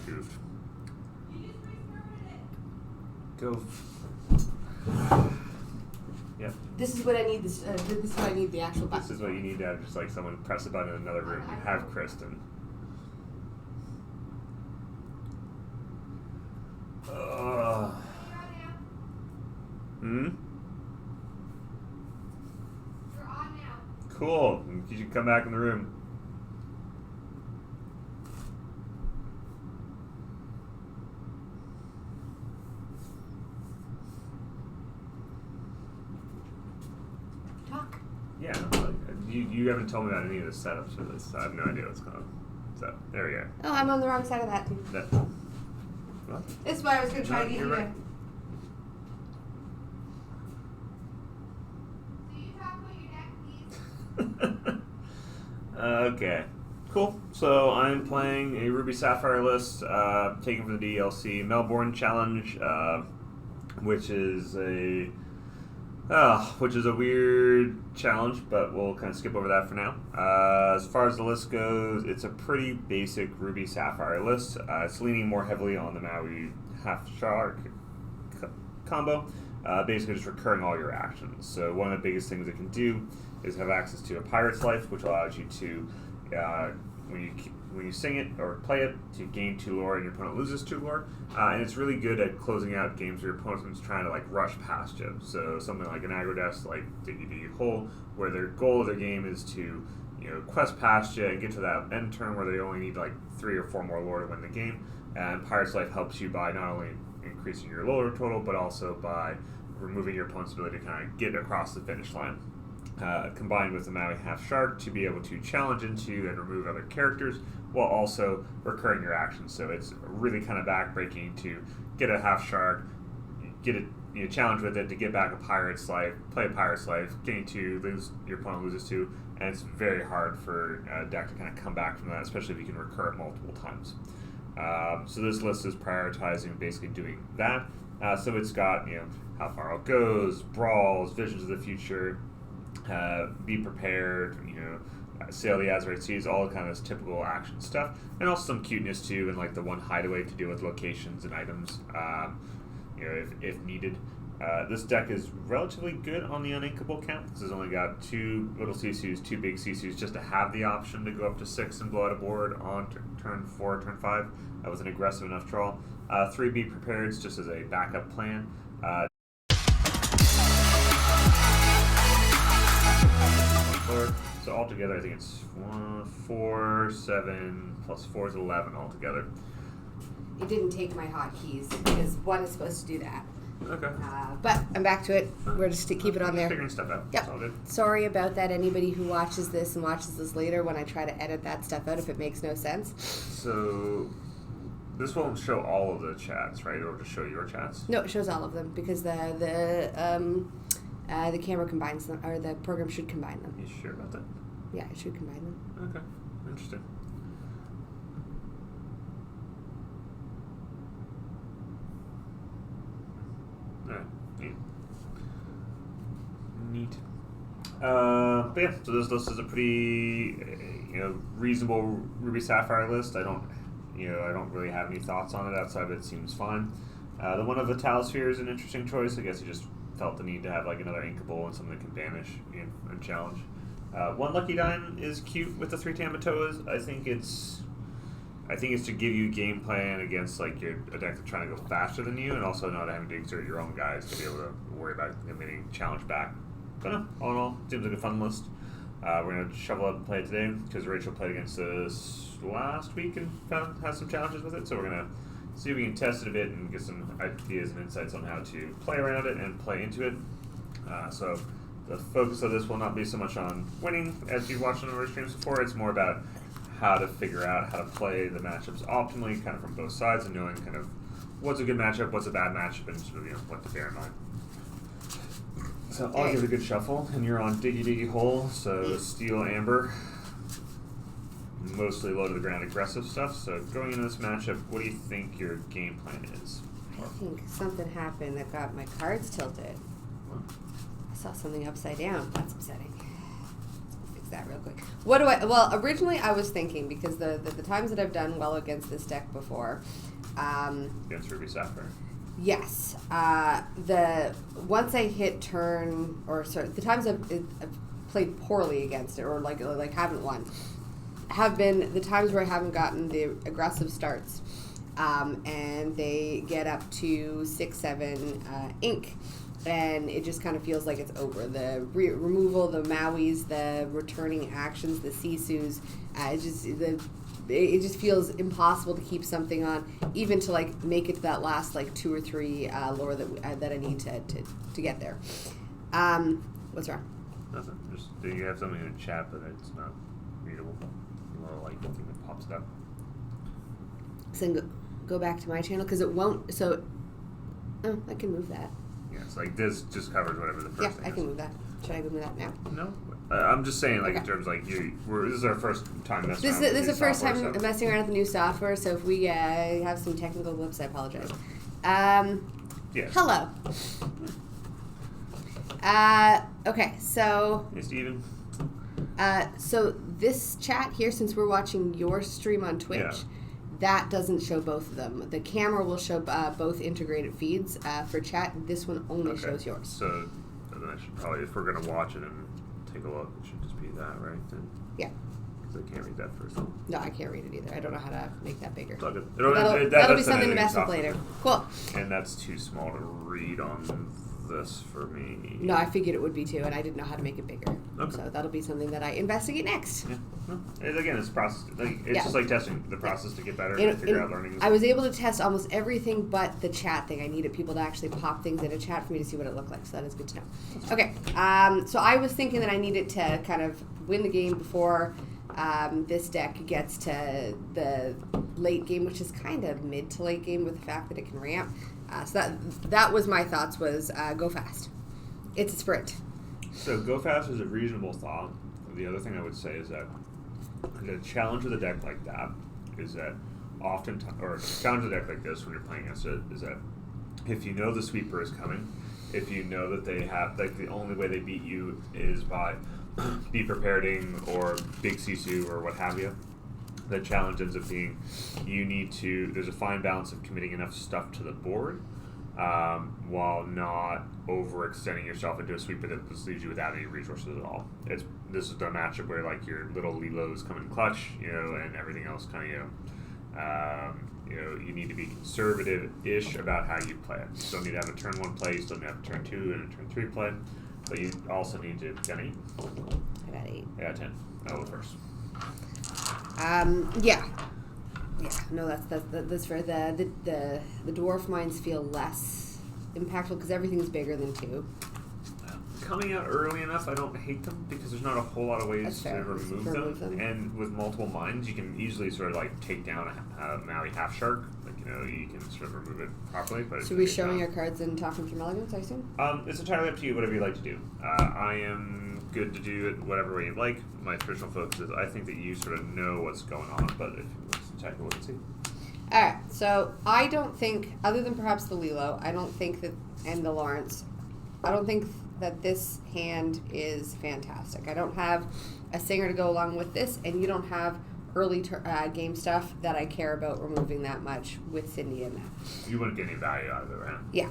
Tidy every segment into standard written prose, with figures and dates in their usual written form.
goofed. Go. Yep. This is what I need. This is what I need. The actual button. This is what you need to have. Just like someone press a button in another room. You have Kristen. Hmm. You're on now. Cool. You should come back in the room. Talk. Yeah. You haven't told me about any of the setups for this, so I have no idea what's going on. So there we go. Oh, I'm on the wrong side of that too. What? This is why I was going to try to get you're you. right. So you talk about your deck, please. Okay. Cool. So I'm playing a Ruby Sapphire list, taken for the DLC Melbourne Challenge, which is a weird challenge, but we'll kind of skip over that for now. As far as the list goes, it's a pretty basic Ruby Sapphire list. It's leaning more heavily on the Maui Half Shark combo, basically just recurring all your actions. So one of the biggest things it can do is have access to a Pirate's Life, which allows you to, when you sing it or play it, to gain 2 lore and your opponent loses 2 lore. And it's really good at closing out games where your opponent's trying to like rush past you. So something like an aggro desk like Diggy Hole, where their goal of their game is to quest past you and get to that end turn where they only need like 3 or 4 more lore to win the game. And Pirate's Life helps you by not only increasing your lore total, but also by removing your opponent's ability to kind of get across the finish line. Combined with the Maui Half Shark to be able to challenge into and remove other characters while also recurring your actions. So it's really kind of backbreaking to get a Half Shark, get it, challenge with it to get back a Pirate's Life, play a Pirate's Life, gain 2, lose, your opponent loses 2, and it's very hard for a deck to kind of come back from that, especially if you can recur it multiple times. So this list is prioritizing basically doing that. So it's got how far it goes, brawls, visions of the future. Be prepared, sail the Azurite Seas, all kind of typical action stuff, and also some cuteness too, and like the one hideaway to deal with locations and items, if needed. This deck is relatively good on the uninkable count because it's only got 2 little Sisus, 2 big Sisus, just to have the option to go up to 6 and blow out a board on turn 4, turn 5. That was an aggressive enough draw. 3 Be Prepared just as a backup plan. So altogether, I think it's 4, 7 plus 4 is 11 altogether. It didn't take my hotkeys because 1 is supposed to do that. Okay. But I'm back to it. We're just to keep it on there. Figuring stuff out. Yep. It's all good. Sorry about that. Anybody who watches this and watches this later, when I try to edit that stuff out, if it makes no sense. So this won't show all of the chats, right? It'll just show your chats. No, it shows all of them because the camera combines them, or the program should combine them. You sure about that? Yeah, it should combine them. Okay. Interesting. Alright. Neat. But yeah, so this list is a pretty, reasonable Ruby Sapphire list. I don't really have any thoughts on it outside of it seems fine. The one of the Talisphere is an interesting choice. I guess you just felt the need to have like another inkable and something that can banish and challenge. 1 Lucky Dime is cute with the 3 Tamatoas. I think it's to give you game plan against like a deck that's trying to go faster than you, and also not having to exert your own guys to be able to worry about getting challenged back. But no, all in all, seems like a fun list. We're gonna shovel up and play it today because Rachel played against us last week and has some challenges with it. So we're gonna see if we can test it a bit and get some ideas and insights on how to play around it and play into it. So the focus of this will not be so much on winning, as you've watched on our streams before. It's more about how to figure out how to play the matchups optimally, kind of from both sides, and knowing kind of what's a good matchup, what's a bad matchup, and sort of what to bear in mind. So I'll give it a good shuffle, and you're on Diggy Hole, so Steel Amber. Mostly low to the ground aggressive stuff. So going into this matchup, what do you think your game plan is? I think something happened that got my cards tilted. What? I saw something upside down. That's upsetting. Let's go fix fix that real quick. What do I? Well, originally I was thinking because the times that I've done well against this deck before. Against Ruby Sapphire. Yes. Once I hit turn, or sorry, the times I've played poorly against it, or like haven't won, have been the times where I haven't gotten the aggressive starts, and they get up to 6-7 ink, and it just kind of feels like it's over. The removal, the Mauis, the returning actions, the Sisus, it just feels impossible to keep something on, even to like make it to that last like 2 or 3 lore that I need to get there. What's wrong? Nothing. Just do you have something in the chat, but it's not readable. You want to like something that pops it up. So go back to my channel because it won't. So, I can move that. Yeah, it's like this just covers whatever the first thing I can move that. Should I move that now? No. I'm just saying, like, Okay. in terms of, like, this is our first time messing around This with is the new first software, time so- messing around with the new software, so if we have some technical blips, I apologize. Yes. Hello. Okay, so Hey, Steven. so this chat here, since we're watching your stream on Twitch, Yeah. that doesn't show both of them. The camera will show both integrated feeds for chat. This one only Okay. shows yours. So then I should probably, if we're going to watch it and take a look, it should just be that, right? Then? Yeah. Because I can't read that first one. No, I can't read it either. I don't know how to make that bigger. It's all good. That'll be that's something to an mess with editing later. software. Cool. And that's too small to read on this for me. No, I figured it would be too, and I didn't know how to make it bigger. Okay. So that'll be something that I investigate next. Yeah. No. Again, it's a process. Like, it's Yeah. just like testing the process to get better In- and figure in- out learning. I was able to test almost everything but the chat thing. I needed people to actually pop things in a chat for me to see what it looked like, so that is good to know. Okay, so I was thinking that I needed to kind of win the game before this deck gets to the late game, which is kind of mid to late game with the fact that it can ramp. So that was my thoughts was go fast. It's a sprint. So go fast is a reasonable thought. The other thing I would say is that the challenge with a deck like that is that or challenge with a deck like this when you're playing against it is that if you know the sweeper is coming, if you know that they have, like, the only way they beat you is by be prepareding or big Sisu or what have you, the challenge ends up being there's a fine balance of committing enough stuff to the board while not overextending yourself into a sweeper that just leaves you without any resources at all. This is the matchup where, like, your little Lilos come in clutch, and everything else kind of, you need to be conservative-ish about how you play it. You still need to have a turn 1 play, you still need to have a turn 2 and a turn 3 play, but you also need to, got 8? I got 8. I got 10. I'll go first. Yeah. No, that's fair. The dwarf mines feel less impactful because everything's bigger than 2. Coming out early enough, I don't hate them because there's not a whole lot of ways That's to fair. remove them. And with multiple mines, you can easily sort of like take down a Maui half shark. Like, you can sort of remove it properly. But Should we be showing our cards and talking from elegance, I assume? It's entirely up to you, whatever you like to do. I am good to do it whatever way you like. My traditional focus is I think that you sort of know what's going on, but if you want to check it, we'll see. Alright, so I don't think, other than perhaps the Lilo, and the Lawrence, I don't think that this hand is fantastic. I don't have a singer to go along with this, and you don't have early game stuff that I care about removing that much with Cindy in that. You wouldn't get any value out of it, right? Yeah.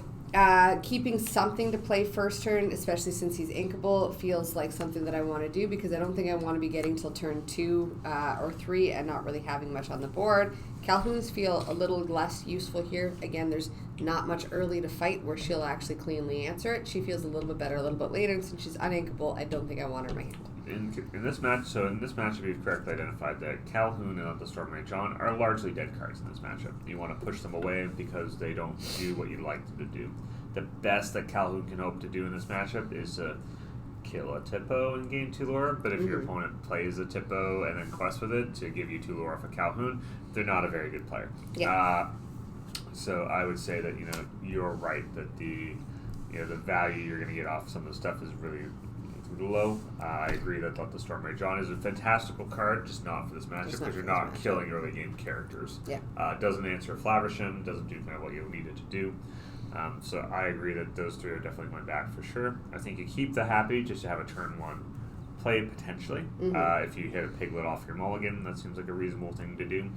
Keeping something to play first turn, especially since he's inkable, feels like something that I want to do because I don't think I want to be getting till turn 2 or 3 and not really having much on the board. Calhoun's feel a little less useful here. Again, there's not much early to fight where she'll actually cleanly answer it. She feels a little bit better a little bit later, and since she's uninkable, I don't think I want her in my hand. In this matchup, we've correctly identified that Calhoun and the Stormray John are largely dead cards in this matchup. You want to push them away because they don't do what you'd like them to do. The best that Calhoun can hope to do in this matchup is to kill a Tippo and gain 2 lore, but if your opponent plays a Tippo and then quests with it to give you 2 lore off a Calhoun, they're not a very good player. Yeah. So I would say that, you're right that the value you're going to get off some of the stuff is really low. I agree that the Stormray John is a fantastical card, just not for this matchup because you're not killing early game characters. Yeah. Doesn't answer Flaversham, doesn't do kind of what you'll need it to do. So I agree that those 3 are definitely going back for sure. I think you keep the Happy just to have a turn 1 play potentially. If you hit a piglet off your mulligan, that seems like a reasonable thing to do.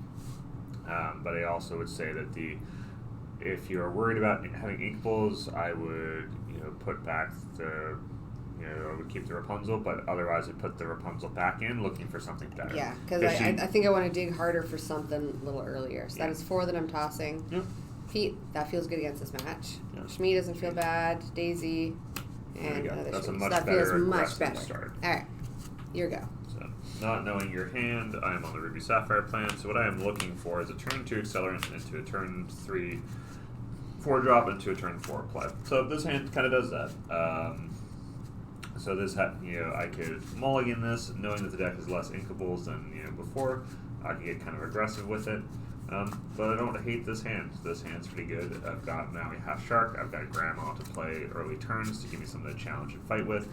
But I also would say that if you're worried about having inkables, I would put back I would keep the Rapunzel, but otherwise I'd put the Rapunzel back in, looking for something better. Yeah, because I think I want to dig harder for something a little earlier. So that is 4 that I'm tossing. Yep. Pete, that feels good against this match. Yep. Shmi doesn't feel bad. Daisy, and another That's a Shmi. much So that better feels much aggressive better. start. All right, your go. So, not knowing your hand, I am on the Ruby Sapphire plan. So what I am looking for is a turn 2 accelerant into a turn 3 4-drop into a turn 4 play. So this hand kind of does that. So this, I could mulligan this, knowing that the deck has less inkables than before. I can get kind of aggressive with it, but I don't hate this hand. This hand's pretty good. I've got Maui Half Shark. I've got Grandma to play early turns to give me something to challenge and fight with.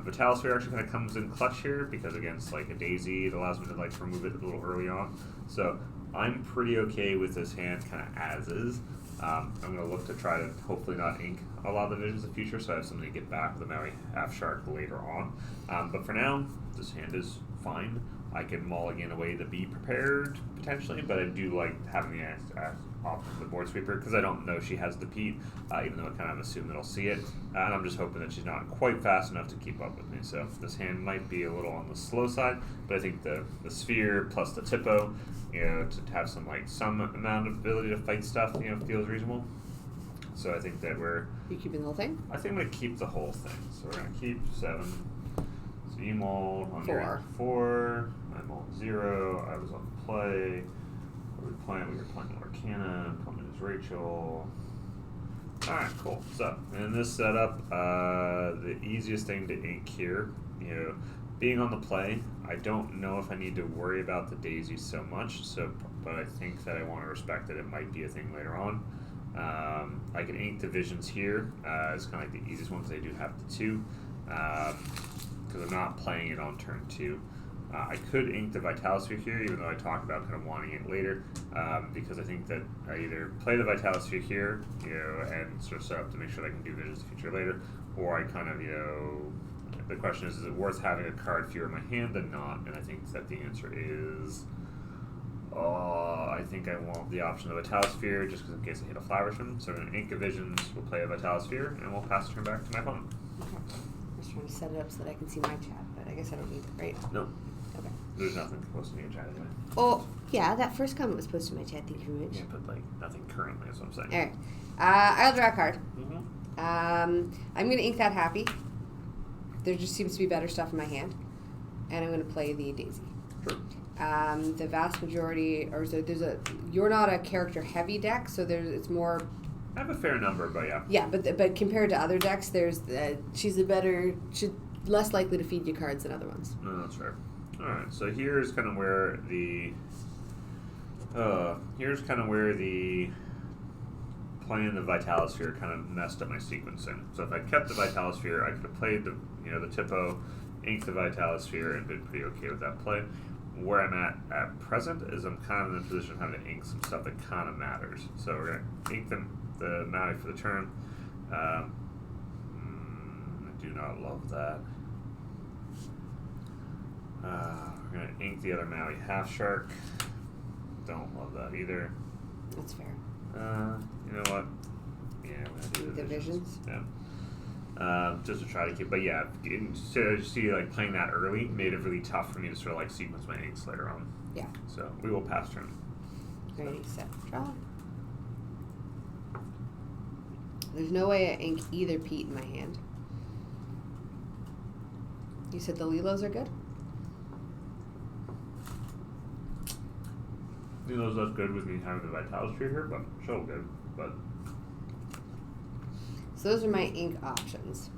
Vitalisphere actually kind of comes in clutch here because against like a Daisy, it allows me to remove it a little early on. So I'm pretty okay with this hand kind of as is. I'm going to look to try to hopefully not ink a lot of the visions of the future, so I have something to get back with the Maui Half Shark later on. But for now, this hand is fine. I can mulligan away to be prepared, potentially, but I do like having the option of the board sweeper, because I don't know she has the Pete, even though I kind of assume that I'll see it. And I'm just hoping that she's not quite fast enough to keep up with me. So this hand might be a little on the slow side, but I think the sphere plus the Tippo, to have some amount of ability to fight stuff, feels reasonable. So I think that You keeping the whole thing? I think I'm going to keep the whole thing. So we're going to keep 7. So you mauled on 4. I mauled 0. I was on play. What were we playing? We were playing Lorcana. Opponent is Rachel. Alright, cool. So, in this setup, the easiest thing to ink here, being on the play, I don't know if I need to worry about the Daisy so much, but I think that I want to respect that it might be a thing later on. I can ink the Visions here. It's kind of like the easiest one because I do have the 2. Because I'm not playing it on turn 2. I could ink the Vitalisphere here, even though I talked about kind of wanting it later, because I think that I either play the Vitalisphere here, and sort of set up to make sure that I can do Visions of the Future later, or I kind of, the question is it worth having a card fewer in my hand than not? And I think that the answer is, I think I want the option of Vitalisphere, just because in case I hit a Flowersham. So we're going to ink a Visions, we'll play a Vitalisphere, and we'll pass the turn back to my opponent. Okay. I'm just trying to set it up so that I can see my chat, but I guess I don't need it, right? No. Okay. There's nothing posted in your chat anyway. Oh, yeah, that first comment was posted in my chat. Thank you very much. Yeah, but nothing currently is what I'm saying. All right. I'll draw a card. Mm-hmm. I'm going to ink that Happy. There just seems to be better stuff in my hand. And I'm going to play the Daisy. Sure. The vast majority, you're not a character heavy deck, so it's more. I have a fair number, but yeah. Yeah, but compared to other decks, she's less likely to feed you cards than other ones. No, that's fair. All right, so here's kind of where the playing the Vitalisphere kind of messed up my sequencing. So if I kept the Vitalisphere, I could have played the Tippo, inked the Vitalisphere, and been pretty okay with that play. Where I'm at present is I'm kind of in the position of having to ink some stuff that kind of matters. So we're going to ink the Maui for the turn. I do not love that. We're going to ink the other Maui Half Shark. Don't love that either. That's fair. You know what? Yeah, I'm going to do the Visions. Yeah. Just to try to keep, but yeah, to see playing that early made it really tough for me to sort of sequence my inks later on. Yeah. So we will pass turn. Ready, set, draw. There's no way I ink either Pete in my hand. You said the Lilos are good? Lilo's less good with me having the Vitalisphere here, but still good. But so those are my ink options.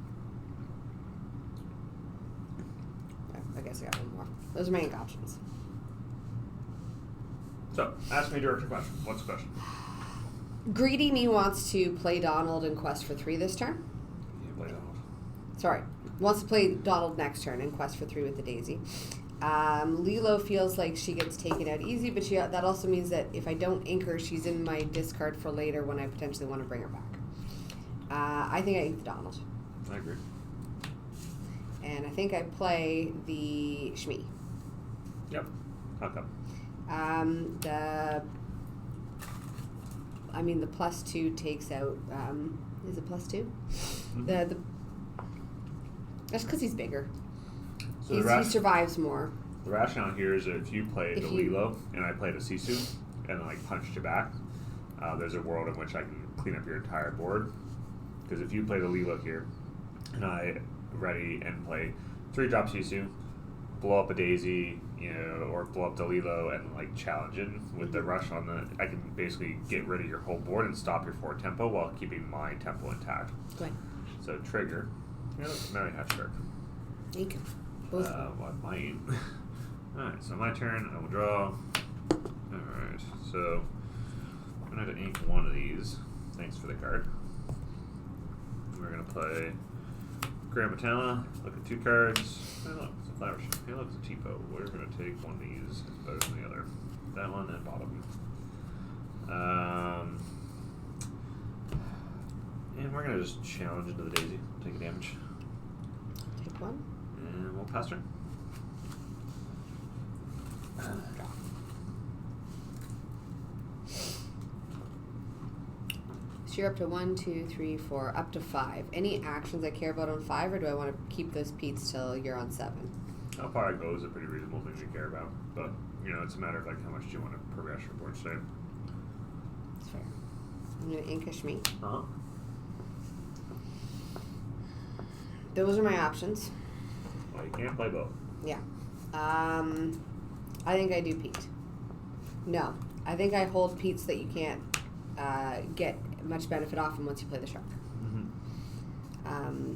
I guess I got one more. Those are my ink options. So, ask me a direct question. What's the question? Greedy Me wants to play Donald in Quest for 3 this turn. You play Donald. Sorry. Wants to play Donald next turn in Quest for 3 with the Daisy. Lilo feels like she gets taken out easy, but that also means that if I don't ink her, she's in my discard for later when I potentially want to bring her back. I think I inked Donald. I agree. and I think I play the Shmi. Yep. How come? The +2 takes out. Is it +2? Mm-hmm. That's because he's bigger. So He survives more. The rationale here is that if you played If the you- Lilo and I played a Sisu and like punched you back, there's a world in which I can clean up your entire board. Because if you play the Lilo here and I ready and play 3-drop Sisu, blow up a Daisy, or blow up the Lilo and like challenge it with the rush on I can basically get rid of your whole board and stop your forward tempo while keeping my tempo intact. Go ahead. So trigger. Now I have shark. You can. Both. Well, I might. Alright, so my turn. I will draw. Alright, so I'm going to have to ink one of these. Thanks for the card. We're going to play Grand Metalla. Look at 2 cards. Hey, look, it's a flower shop. Hey, look, it's a Tipo. We're going to take one of these. It's better than the other. That one and bottom. And we're going to just challenge into the Daisy. Take a damage. Take one. And we'll pass turn. Draw. So you're up to 1, 2, 3, 4, up to 5. Any actions I care about on 5, or do I want to keep those Pete's till you're on 7? How far I go is a pretty reasonable thing to care about, but it's a matter of like how much do you want to progress your board state. That's fair. I'm going to ink a Shmi. Uh-huh. Those are my options. Well, you can't play both. Yeah. I think I do Pete. No. I think I hold Pete's that you can't get much benefit off him once you play the shark. Mm-hmm.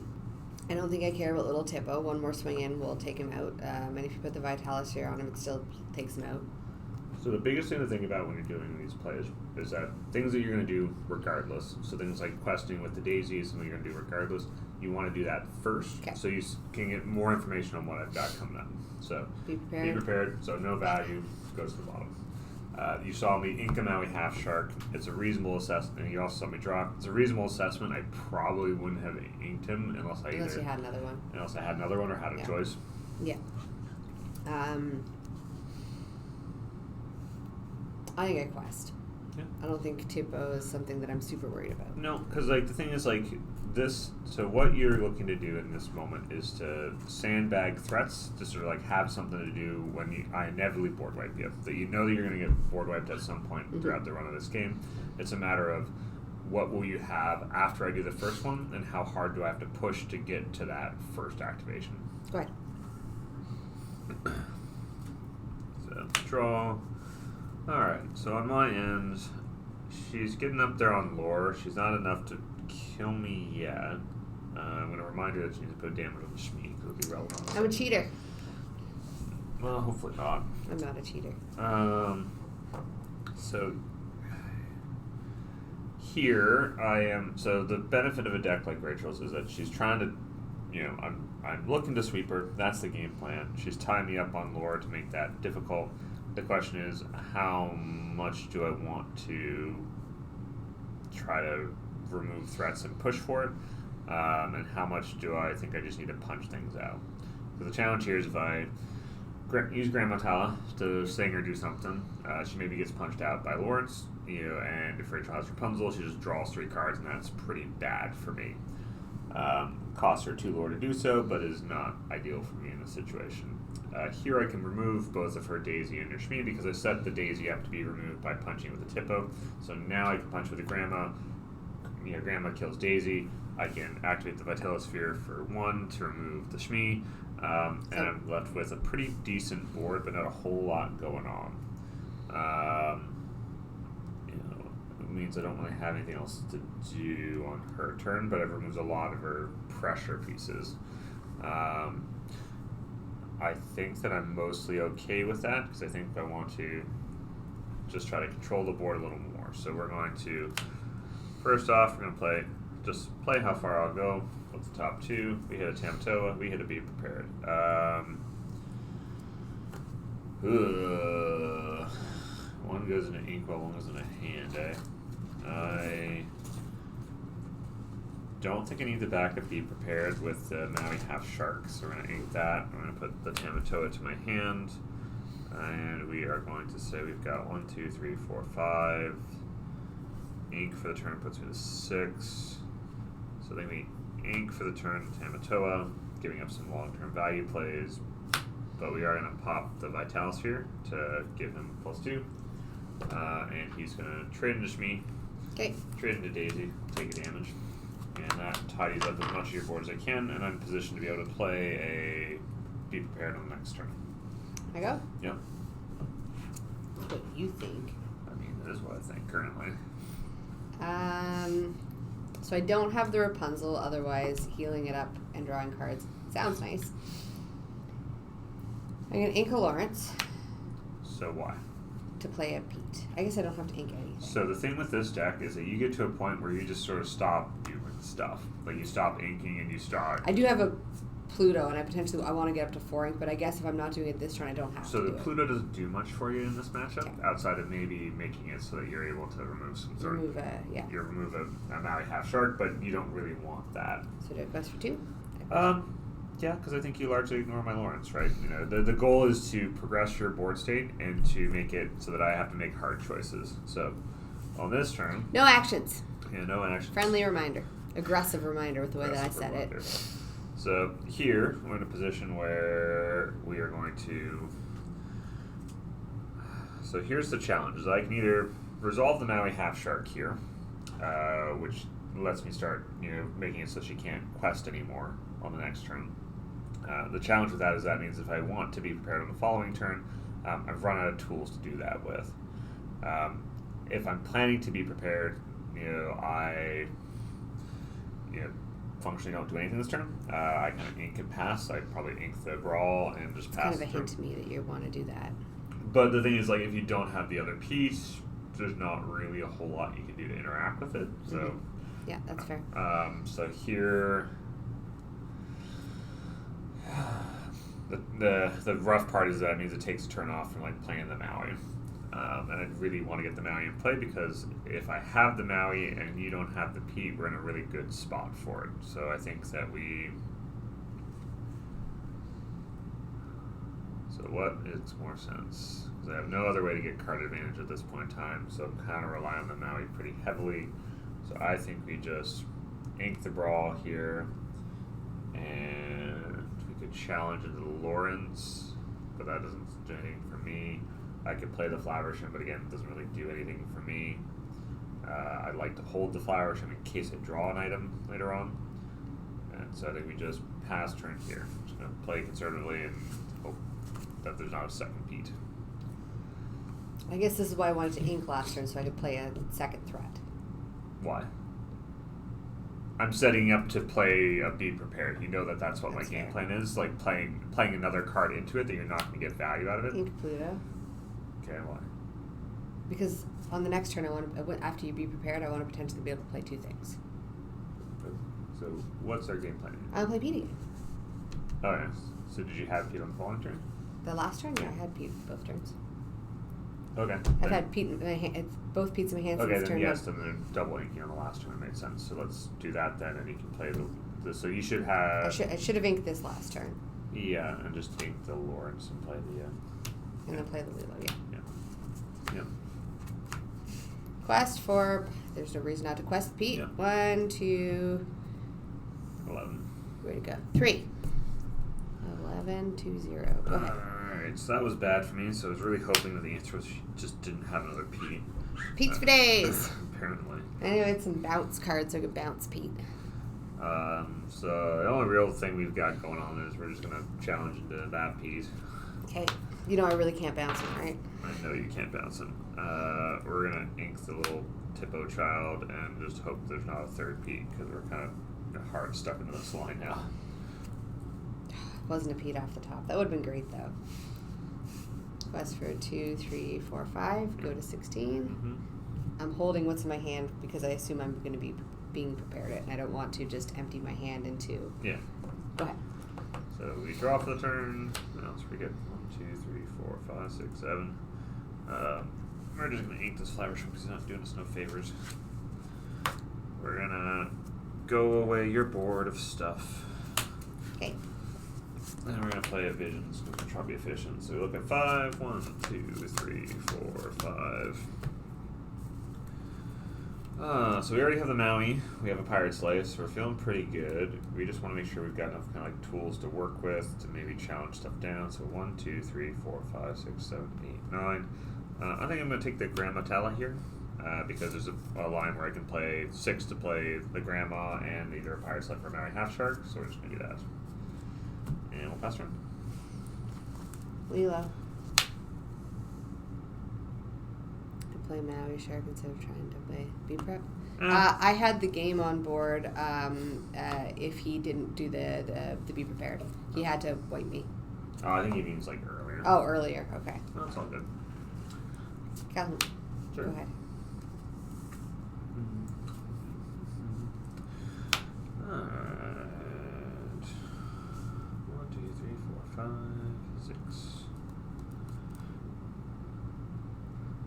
I don't think I care about little Tipo. One more swing in will take him out. And if you put the Vitalis here on him, it still takes him out. So the biggest thing to think about when you're doing these plays is that things that you're going to do regardless. So things like questing with the Daisy is something you're going to do regardless. You want to do that first, okay, so you can get more information on what I've got coming up. So be prepared. Be prepared. So no value goes to the bottom. You saw me ink a Maui half shark. It's a reasonable assessment. And you also saw me draw. It's a reasonable assessment. I probably wouldn't have inked him unless I Unless you had another one. Unless I had another one or had a choice. Yeah. I think I quest. Yeah. I don't think Tipo is something that I'm super worried about. No, because like the thing is like this. So what you're looking to do in this moment is to sandbag threats to sort of like have something to do when I inevitably board wipe you. That you know that you're going to get board wiped at some point throughout the run of this game. It's a matter of what will you have after I do the first one, and how hard do I have to push to get to that first activation. Go ahead. So draw. All right. So on my end, she's getting up there on lore. She's not enough to kill me yet. I'm going to remind her that she needs to put damage on the Shmi because it'll be relevant. I'm a cheater. Well, hopefully not. I'm not a cheater. So here I am. So the benefit of a deck like Rachel's is that she's trying to, I'm looking to sweep her. That's the game plan. She's tying me up on lore to make that difficult. The question is, how much do I want to try to remove threats and push for it, and how much do I think I just need to punch things out? So the challenge here is if I use Grand Metalla to sing or do something, she maybe gets punched out by Lawrence, and if Rachel has Rapunzel, she just draws 3 cards, and that's pretty bad for me. Costs her 2 lore to do so, but is not ideal for me in this situation. Here I can remove both of her Daisy and her Shmi because I set the Daisy up to be removed by punching with the Tipo. So now I can punch with the Grandma. Grandma kills Daisy. I can activate the Vitalosphere for 1 to remove the Shmi. And I'm left with a pretty decent board, but not a whole lot going on. It means I don't really have anything else to do on her turn, but it removes a lot of her pressure pieces. I think that I'm mostly okay with that because I think I want to just try to control the board a little more. So we're going to, first off, we're going to play how far I'll go with the top 2. We hit a Tamtoa, we hit a Be Prepared. One goes in an ink while one goes in a hand, I don't think I need the backup Be Prepared with the Maui Half Shark, so we're going to ink that. I'm going to put the Tamatoa to my hand, and we are going to say we've got 1, 2, 3, 4, 5. Ink for the turn puts me to 6. So then we ink for the turn Tamatoa, giving up some long-term value plays, but we are going to pop the Vitalis here to give him +2, and he's going to trade into me. Okay. Trade into Daisy, take a damage, and that tidies up as much of your board as I can, and I'm positioned to be able to play a Be Prepared on the next turn. I go? Yep. That's what you think. I mean, that is what I think currently. So I don't have the Rapunzel, otherwise healing it up and drawing cards sounds nice. I'm going to ink a Lawrence So why? to play a Pete. I guess I don't have to ink anything. So the thing with this deck is that you get to a point where you just sort of stop doing stuff. Like you stop inking and you start. I do have a Pluto, and I want to get up to 4 ink, but I guess if I'm not doing it this turn, I don't have So to the do Pluto doesn't do much for you in this matchup, Okay. outside of maybe making it so that you're able to remove some it. sort Remove of. yeah. You remove a Maui Half Shark, but you don't really want that. So do it best for 2? Yeah, because I think you largely ignore my Lawrence, right? You know, the goal is to progress your board state and to make it so that I have to make hard choices. So on this turn, No actions. no action. Friendly reminder. Aggressive reminder with the way that I said it. So here, we're in a position where we are going to... So here's the challenge, is I can either resolve the Maui Half Shark here, which lets me start, making it so she can't quest anymore on the next turn. The challenge with that is that means if I want to be prepared on the following turn, I've run out of tools to do that with. If I'm planning to be prepared, I functionally don't do anything this turn. I kind of ink and pass. I probably ink the Brawl and just pass. Kind of a hint to me that you want to do that. But the thing is, like, if you don't have the other piece, there's not really a whole lot you can do to interact with it. So, Mm-hmm. Yeah, that's fair. So here, the rough part is that it means it takes a turn off from like playing the Maui. And I really want to get the Maui in play because if I have the Maui and you don't have the Pete, we're in a really good spot for it. So I think that So what makes more sense? Because I have no other way to get card advantage at this point in time, so I'm kind of relying on the Maui pretty heavily. So I think we just ink the Brawl here, and we could challenge into the Lawrence, but that doesn't do anything for me. I could play the Flowersham, but again, it doesn't really do anything for me. I'd like to hold the Flowersham in case I draw an item later on. And so I think we just pass turn here. Just going to play conservatively and hope that there's not a second Pete. I guess this is why I wanted to ink last turn so I could play a second threat. Why? I'm setting up to play a Be Prepared. You know that's what That's my game fair. plan is, like playing another card into it that you're not going to get value out of it. Ink Pluto. Okay, why? Because on the next turn, after you be prepared, I want to potentially be able to play 2 things. So what's our game plan? I want to play Pete again. Oh, yeah. So did you have Pete on the following turn? The last turn, yeah, I had Pete both turns. Okay. I've had Pete in my hand, both Pete's in my hand Okay, since then turn yes, one. then they're double inking on the last turn makes sense. So let's do that then, and you can play the so you should have... I should have inked this last turn. Yeah, and just ink the Lawrence and play the... And then play the Lilo, yeah. Yep. Quest for... There's no reason not to quest Pete. Yeah. 1, 2... 11. Where to go? 3. 11, 2, 0. Go ahead. Alright, so that was bad for me, so I was really hoping that the answer was she just didn't have another Pete. Pete's for days! Apparently. I know it's some bounce cards, so I could bounce Pete. So the only real thing we've got going on is we're just going to challenge into that Pete. Okay. You know I really can't bounce him, right? I know you can't bounce him. We're going to ink the little Tippo child and just hope there's not a third Pete, because we're kind of hard stuck into this line now. Wasn't a Pete off the top. That would have been great, though. Quest for 2, 3, 4, 5. Go to 16. Mm-hmm. I'm holding what's in my hand because I assume I'm going to be being prepared it, and I don't want to just empty my hand into... Yeah. Go ahead. So we draw for the turn. What else we get? 1, 2, 3, 4, 5, 6, 7. We're just going to ink this Flowersham because he's not doing us no favors. We're going to go away your board of stuff. Okay. And we're gonna play a visions. We're gonna try to be efficient. So we look at 5. 1, 2, 3, 4, 5. So we already have the Maui. We have a Pirate Slave, so we're feeling pretty good. We just want to make sure we've got enough kind of like tools to work with to maybe challenge stuff down. So 1, 2, 3, 4, 5, 6, 7, 8, 9. I think I'm gonna take the Grandma Tala here. Because there's a line where I can play 6 to play the Grandma and either a Pirate Slave or a Maui Half Shark, so we're just going to do that. And we'll pass turn. Lilo. To play Maui Shark instead of trying to play B-Prep. I had the game on board if he didn't do the Be Prepared. He had to wipe me. Oh, I think he means like earlier. Oh, earlier. Okay. No, it's all good. Calhoun, Sure. go ahead. Alright. 1, 2, 3, 4, 5, 6.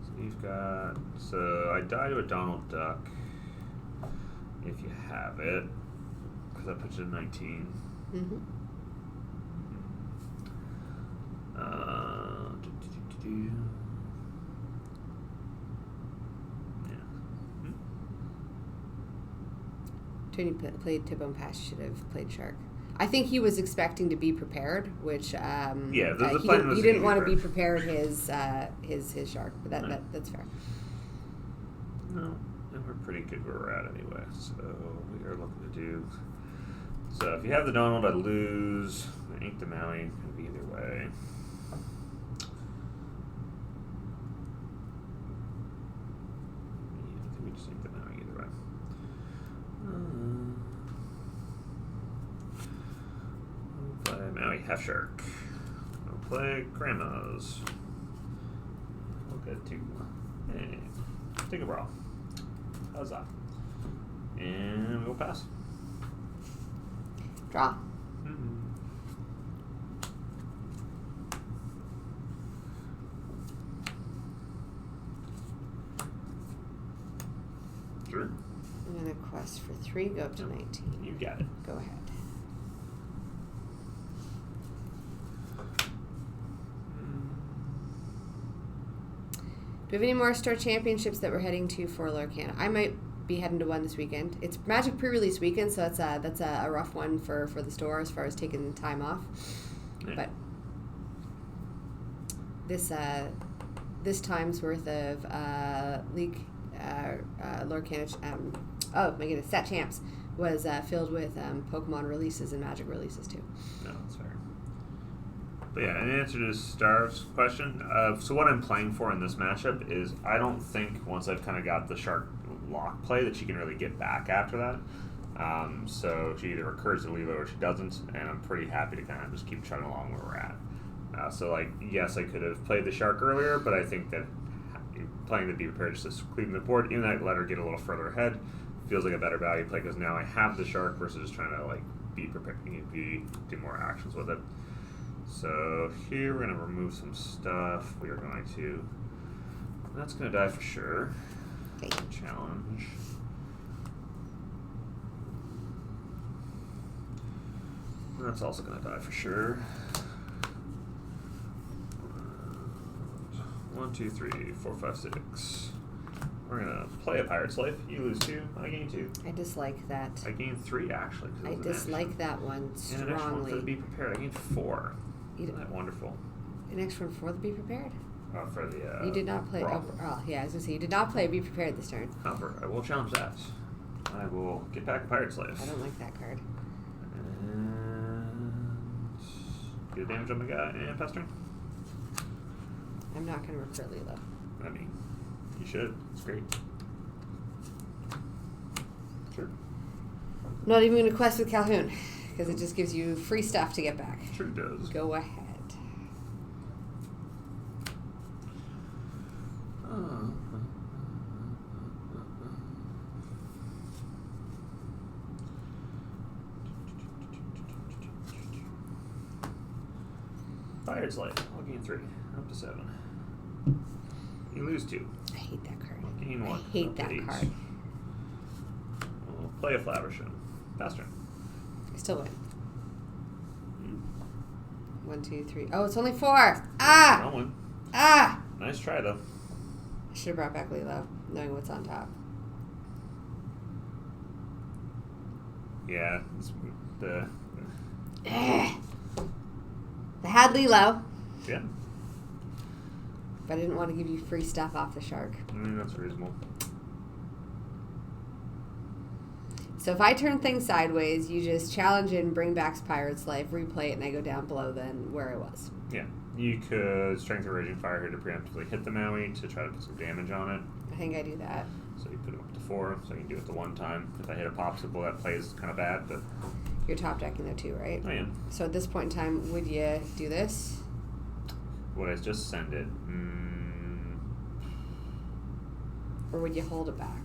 So you've got. So I die to a Donald Duck. If you have it, because that puts you at 19. Mm-hmm. Tony played Tip on Pass, should have played Shark. I think he was expecting to be prepared, which the he plan was didn't want to be be prepared his Shark, but that's fair. No, and we're pretty good where we're at anyway. So we are looking to do. So if you have the Donald, I lose. I ink the Maui. Could be either way. Yeah, I think we just ink the Maui either way. We'll play Maui Half Shark. We'll play Grandmas. We'll get 2. Hey, take a brawl. How's that? And we'll pass. Draw. Sure. I'm going to quest for 3, go up to 19. You got it. Go ahead. Do we have any more Star Championships that we're heading to for Lorcana? I might be heading to one this weekend. It's Magic pre-release weekend, so that's a rough one for the store as far as taking time off. Yeah. But this time's worth of League Lorcana. Oh my goodness, Stat Champs was filled with Pokemon releases and Magic releases too. No, that's fair. But yeah, in answer to Star's question, so what I'm playing for in this matchup is I don't think once I've kind of got the Shark lock play that she can really get back after that. So she either recurs to Lilo or she doesn't, and I'm pretty happy to kind of just keep chugging along where we're at. So like, yes, I could have played the Shark earlier, but I think that playing the Be Prepared just to clean the board, even that let her get a little further ahead, feels like a better value play because now I have the Shark versus just trying to like be prepared, do more actions with it. So here we're going to remove some stuff. We are going to. That's going to die for sure. Okay. Challenge. That's also going to die for sure. 1, 2, 3, 4, 5, 6. We're gonna play a Pirate Slave. You lose 2. I gain 2. I dislike that. I gain 3 actually. I dislike that one strongly. And an extra one for the Be Prepared. I gain 4. Isn't that wonderful? An extra one for the Be Prepared? For the. You did not play. Yeah, I was gonna say you did not play Be Prepared this turn. However, I will challenge that. I will get back a Pirate Slave. I don't like that card. And get a damage on the guy and pass turn. I'm not gonna recur Lilo. I mean, you should. It's great. Sure. Not even gonna quest with Calhoun because it just gives you free stuff to get back. Sure does. Go ahead. Pirate Slave. I'll gain 3. Up to 7. You lose 2. I hate that card. Gain 1. I hate that 8. card. We'll Play a Flaversham. Pass turn. I still win. 1, 2, 3. Oh, it's only 4. Ah! Wrong one. Ah! Nice try, though. I should have brought back Lilo, knowing what's on top. Yeah. It's the... I had Lilo, Yeah. but I didn't want to give you free stuff off the shark. I mean, that's reasonable. So if I turn things sideways, you just challenge it and bring back Pirate's Life, replay it, and I go down below then where I was. Yeah. You could Strength of Raging Fire here to preemptively hit the Maui to try to put some damage on it. I think I do that. So you put him up to 4, so you can do it the one time. If I hit a popsicle, that plays kind of bad, but... You're top decking though too, right? I am. So at this point in time, would you do this? Would I just send it? Or would you hold it back?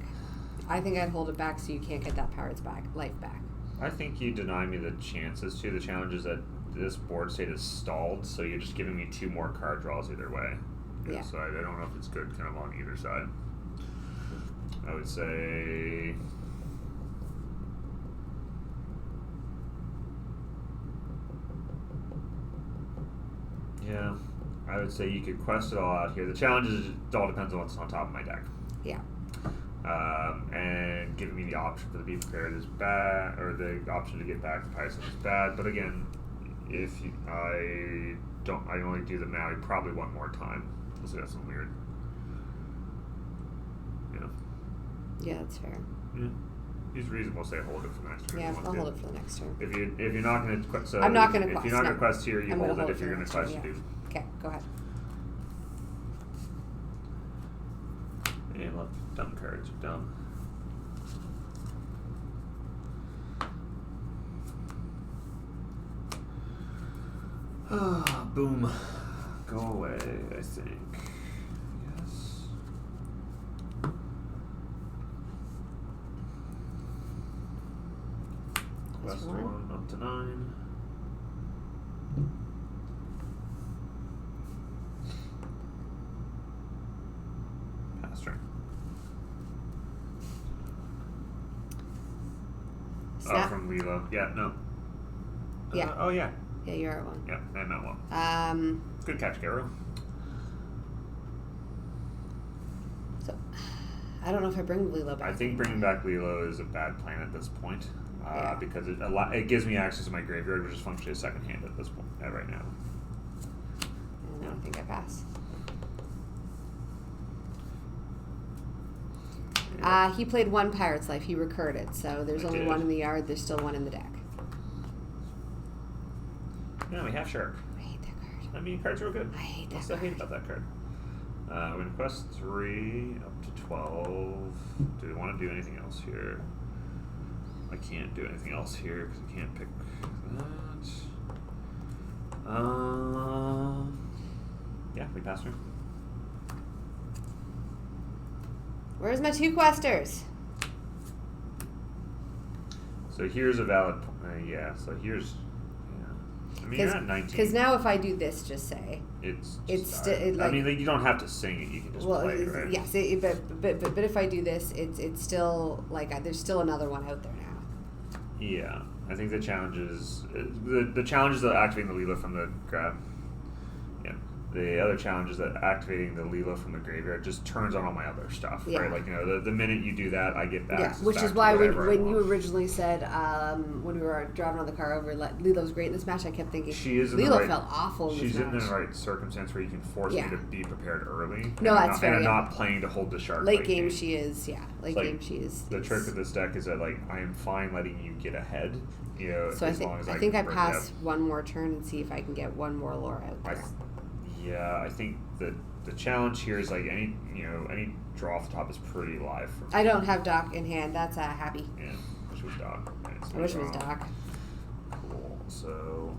I think I'd hold it back so you can't get that Pirate's life back. I think you deny me the chances to. The challenge is that this board state is stalled, so you're just giving me 2 more card draws either way. Yeah. So I don't know if it's good kind of on either side. I would say... Yeah, I would say you could quest it all out here. The challenge is it all depends on what's on top of my deck. Yeah. And giving me the option for the Be Prepared is bad, or the option to get back the Pirates is bad. But again, if you, I only do the Maui probably one more time. So that's some weird. Yeah. Yeah, that's fair. Yeah. He's reasonable. Say hold it for the next turn. Yeah, if you I'll want hold to. it for the next turn. If you're not going to quest, I'm not going to If quest. you're not no. going to quest here, you I'm hold gonna it. If for you're the going to next quest, turn, you do. Okay, go ahead. Yeah, look, dumb cards are dumb. Ah, boom. Go away, I think. Yes. Quest 1 up to 9. Pass turn. Snap. From Lilo. Yeah, no. Yeah. Oh, yeah. Yeah, you're at 1. Yeah, I'm at 1. Good catch, Garo. So, I don't know if I bring Lilo back. I think bringing back Lilo is a bad plan at this point, Yeah. because it gives me access to my graveyard, which is functionally a second hand at this point, right now. And I think I pass. Yeah. He played 1 Pirate's Life. He recurred it, so there's I only did. 1 in the yard. There's still 1 in the deck. No, we have Shark. I hate that card. I mean, cards are real good. I hate that What's the hate card. about that card? We're going to quest 3 up to 12. Do we want to do anything else here? I can't do anything else here because I can't pick that. Yeah, we pass through. Where's my 2 questers? So here's a valid. Yeah. So here's. Yeah. I mean, you're at 19. Because now if I do this, just say. It's like, I mean, you don't have to sing it. You can just play it, right? Yes, but if I do this, it's still like there's still another one out there now. Yeah, I think the challenge is the challenge is activating the Lilo from the grab. Yeah, the other challenge is that activating the Lilo from the graveyard just turns on all my other stuff. Yeah. Right, like the minute you do that, I get back. Yeah, which back is to why whatever I when want. you originally said when we were driving on the car over, Lilo's great in this match, I kept thinking She is in Lilo the right, felt awful in this She's match. in the right circumstance where you can force Yeah. me to be prepared early. No, and that's fair, And yeah. I'm not playing to hold the shark. Late game, she is. Yeah, late Like, game, she is. The trick of this deck is that I am fine letting you get ahead. You know, So as long as I think I can bring pass it up. one more turn and see if I can get one more lore out there. I think that the challenge here is any draw off the top is pretty live. For me. I don't have Doc in hand. That's happy. Yeah, wish it was Doc. Right, so I wish it draw. was Doc. Cool. So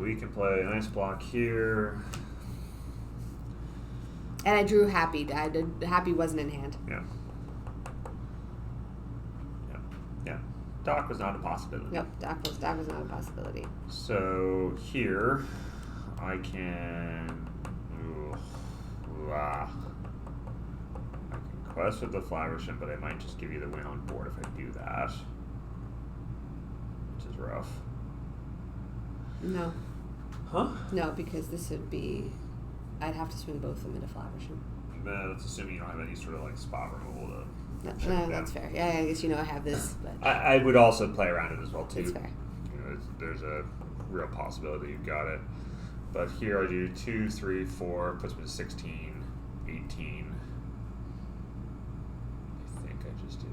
we can play a nice block here. And I drew Happy. Happy wasn't in hand. Yeah. Yeah. Doc was not a possibility. Nope, Doc was not a possibility. So here, I can. I can quest with the Flowership, but I might just give you the win on board if I do that. Which is rough. No. Huh? No, because this would be... I'd have to swing both of them into Flowership. That's assuming you don't have any sort of like spot removal to... No, that's fair. Yeah, I guess I have this, but... I would also play around it as well, too. It's fair. There's a real possibility you've got it. But here I do 2, 3, 4, puts me to 16, 18. I think I just do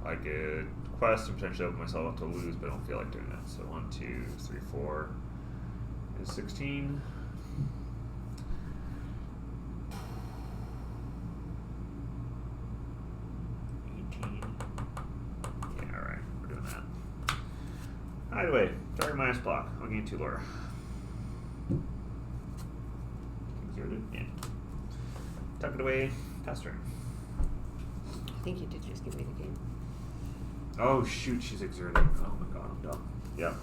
that. I could quest and potentially open myself up to lose, but I don't feel like doing that. So 1, 2, 3, 4 is 16. Either way, target minus block. I'll gain 2 lore. Exerted. Yeah. Tuck it away. Pass turn. I think you did just give me the game. Oh shoot, she's exerted. Oh my god, I'm dumb. Yep.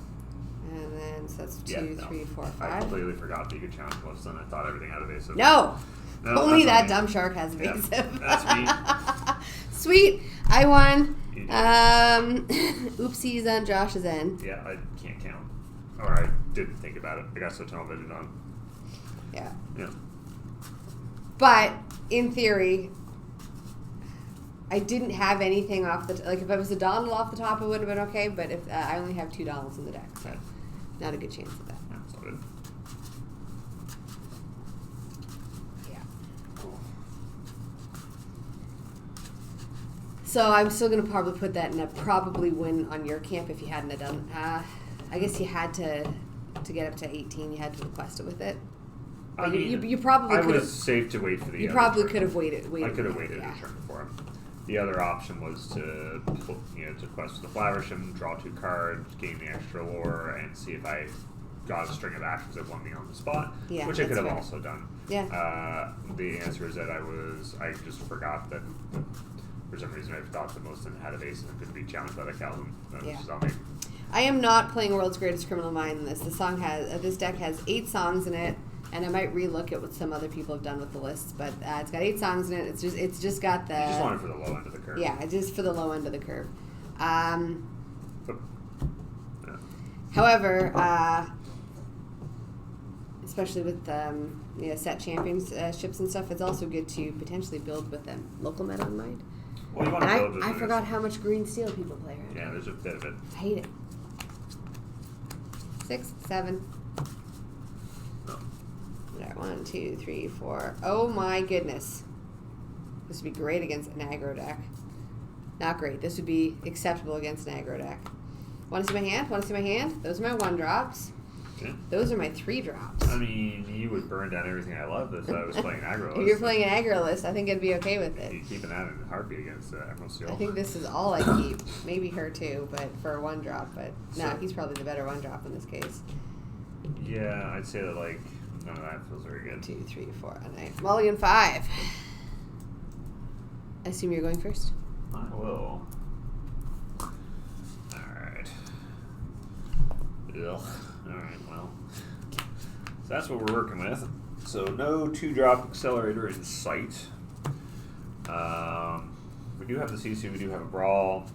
And then, so that's 2, 3, 4, 5. I completely forgot that you could challenge most, and I thought everything had evasive. No! Only that's that not me. dumb shark has evasive. Yeah, that's me. Sweet! I won. You did. Oopsies on Josh's end. Yeah, I can't count. Or I didn't think about it. I got so tunnel vision on. Yeah. Yeah. But, in theory, I didn't have anything off the... like, if I was a Donald off the top, it would have been okay, but if I only have 2 Donalds in the deck, so not a good chance of that. Yeah, it's all good. Yeah. So I'm still going to probably put that in a probably win on your camp if you hadn't have done... I guess you had to get up to 18, you had to request it with it. I mean, you probably I could have... was safe to wait for the You other probably turn. could have waited. I could have waited yeah. a turn before him. The other option was to quest the Flowership, draw 2 cards, gain the extra lore, and see if I got a string of actions that won me on the spot, Yeah, which I could have that's fair. also done. Yeah. The answer is that I just forgot that for some reason I thought that most of them had a base and could be challenged by the Calvin. Yeah. Is on me. I am not playing World's Greatest Criminal Mind in this. This deck has 8 songs in it, and I might relook at what some other people have done with the lists. But it's got 8 songs in it. It's just got the. You just want it for the low end of the curve. Yeah, just for the low end of the curve. Yeah. However, especially with set championships and stuff, it's also good to potentially build with them local meta in mind. Well, you want to build And I forgot how much green steel people play right now. Yeah, there's a bit of it. I hate it. 6, 7. No. Alright, 1, 2, 3, 4. Oh my goodness. This would be great against an aggro deck. Not great. This would be acceptable against an aggro deck. Want to see my hand? Want to see my hand? Those are my 1-drops. Okay. Those are my 3-drops. I mean, you would burn down everything I love if I was playing aggro. If you're playing an aggro list, I think I'd be okay with it. You're keeping that in a heartbeat against Emerald Seal. I think this is all I keep. Maybe her too, but for a 1-drop. But no, So- he's probably the better 1-drop in this case. Yeah, I'd say that like none of that feels very good. 2, 3, 4, and I mulligan 5. I assume you're going first. I will. Alright. Ugh. Alright, well. So that's what we're working with. So no 2-drop accelerator in sight. We do have the Sisu, we do have a Brawl.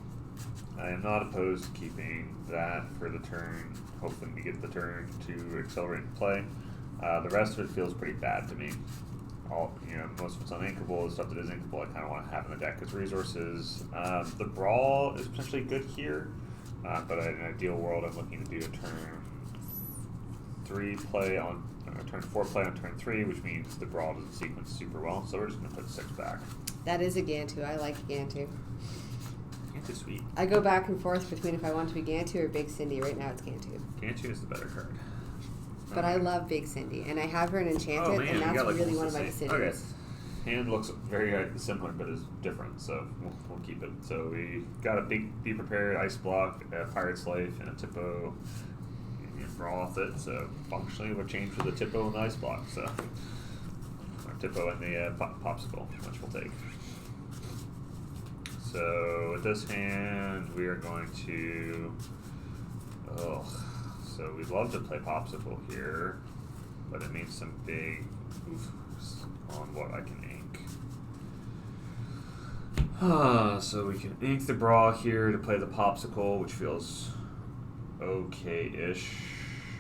I am not opposed to keeping that for the turn, hoping to get the turn to accelerate play. The rest of it feels pretty bad to me. Most of it's uninkable. The stuff that is inkable I kind of want to have in the deck as resources. The Brawl is potentially good here, but in an ideal world I'm looking to do a turn 3 play on turn 4 play on turn 3, which means the Brawl doesn't sequence super well, so we're just going to put 6 back. That is a Gantu. I like Gantu. Gantu's sweet. I go back and forth between if I want to be Gantu or Big Cindy. Right now it's Gantu. Gantu is the better card. But I love Big Cindy, and I have her in Enchanted, and you that's got, like, really one almost of my the same- decisions. Okay. Hand looks very similar, but is different, so we'll keep it. So we got a big Be Prepared, Ice Block, a Pirate's Life, and a Tippo. And Brawl with it, so functionally we'll change for the Tippo and the Ice Block, so. Or Tippo and the Popsicle, which we'll take. So with this hand, we are going to. So we'd love to play Popsicle here, but it means some big oofs on what I can ink. So we can ink the bra here to play the popsicle, which feels okay-ish.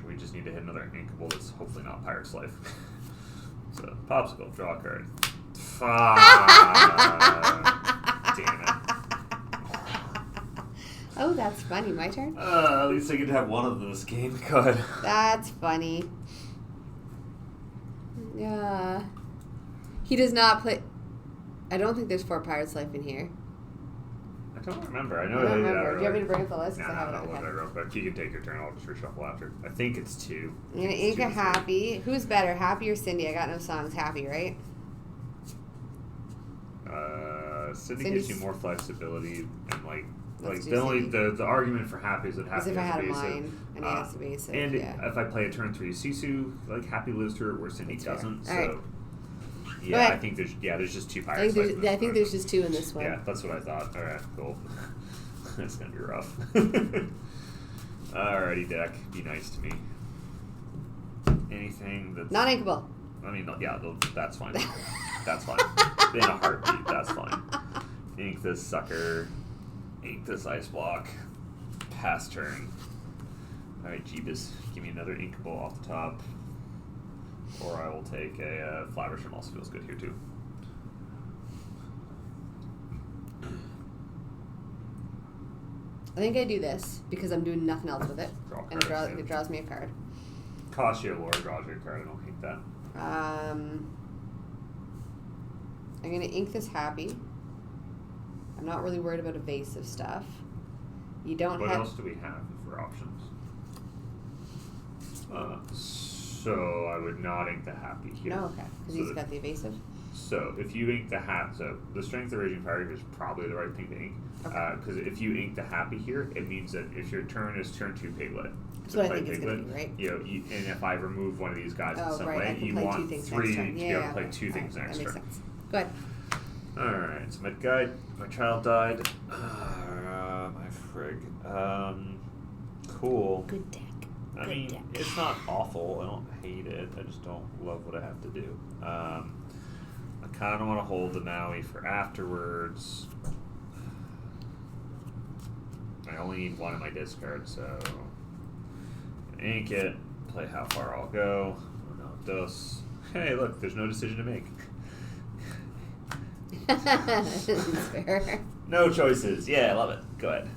We just need to hit another inkable that's hopefully not Pirate's Life. So, popsicle, draw a card. Fuck. Damn it. Oh, that's funny. My turn? At least I get to have one of this game. Go ahead. That's funny. Yeah. He does not play... I don't think there's 4 Pirates Life in here. I don't remember. I know I don't they did remember. that. Do you want me to bring up the list? No, 'Cause I have it no, okay. look at it real quick. You can take your turn. I'll just reshuffle after. I think it's 2. I'm going to ink a Happy. Who's better, Happy or Cindy? I got no songs. Happy, right? Cindy Cindy's- gives you more flexibility and Let's do the only Cindy. the argument for Happy is that As Happy if I has had a a basic. mine and he has a basic. And yeah. if I play a turn 3 Sisu, like Happy lives through it where Cindy That's fair. doesn't. All So right. yeah, ahead. I think there's just 2 I Pirates. think, Life in there's, I this think one. there's just 2 in this one. Yeah, that's what I thought. Alright, cool. That's gonna be rough. Alrighty, deck. Be nice to me. Anything that's Not inkable. I mean, yeah, that's fine. That's fine. In a heartbeat, that's fine. Ink this sucker. Ink this ice block. Pass turn. Alright, Jeebus. Give me another inkable off the top. Or I will take a Flabbersham. Also feels good here, too. I think I do this because I'm doing nothing else with it. Draw a And card, yeah. it draws me a card. Cost you a lore, draws you a card. I don't hate that. I'm going to ink this Happy. I'm not really worried about evasive stuff. You don't What have... else do we have for options? So I would not ink the Happy here. No, okay. Because he's got the evasive. So if you ink the so the Strength of Raging Fire is probably the right thing to ink. Okay. Because if you ink the Happy here, it means that if your turn is turn 2 Piglet, That's to what I play think it's Piglet, gonna be, right? and if I remove one of these guys in Oh, some right. I way, can you play 2 want things 3 next turn. to Yeah, be able to yeah, play okay. 2 things Alright, next that makes turn. sense. Go ahead. Alright, so my guy, my child died. My frig. Cool. Good deck. I mean, it's not awful. I don't hate it. I just don't love what I have to do. I kind of want to hold the Maui for afterwards. I only need 1 in my discard, so ink it. Play how far I'll go. Uno, dos. Hey, look, there's no decision to make. That's fair. No choices. Yeah, I love it. Go ahead.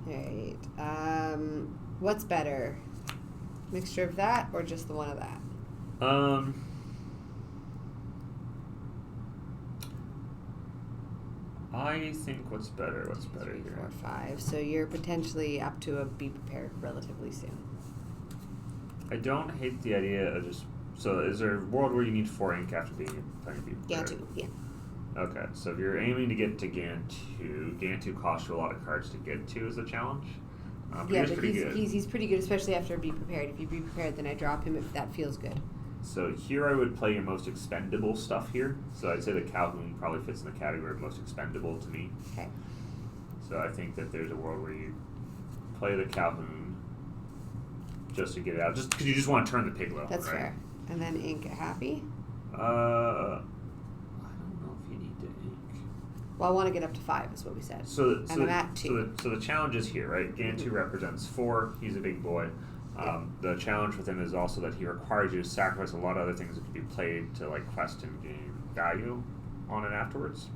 Alright. What's better? Mixture of that or just the one of that? I think what's better? What's better 3, here? 4, 5. So you're potentially up to a be prepared relatively soon. I don't hate the idea of just. So, is there a world where you need 4 ink after being playing be prepared? Gantu, yeah. Okay, so if you're aiming to get to Gantu, Gantu costs you a lot of cards to get to as a challenge. Yeah, he's but pretty good. he's pretty good, especially after be prepared. If you be prepared, then I drop him if that feels good. So here I would play your most expendable stuff here. So I'd say the Calhoun probably fits in the category of most expendable to me. Okay. So I think that there's a world where you play the Calhoun just to get it out, just because you just want to turn the Piglet. That's right? fair. And then ink a Happy. I don't know if you need to ink. Well, I want to get up to 5 is what we said. So And I'm at 2. So the challenge is here, right? Gantu represents 4. He's a big boy. The challenge with him is also that he requires you to sacrifice a lot of other things that can be played to like quest and gain value on it afterwards.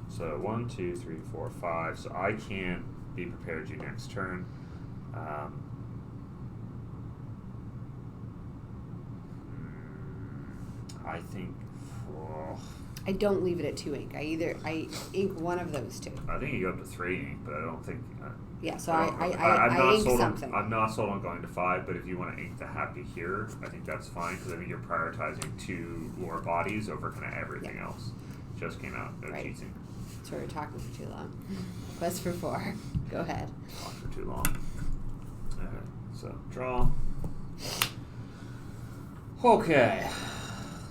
So 1, 2, 3, 4, 5. So I can't be prepared you next turn. I think. I don't leave it at 2 ink. I ink one of those 2. I think you go up to 3 ink, but I don't think. Yeah, so I'm I not ink sold something. I'm not sold on going to 5, but if you want to ink the Happy here, I think that's fine because I think you're prioritizing 2 lore bodies over kind of everything else. Just came out. No Right. cheating. So we're talking for too long. Quest for 4. Go ahead. Not for too long. Alright, so draw. Okay.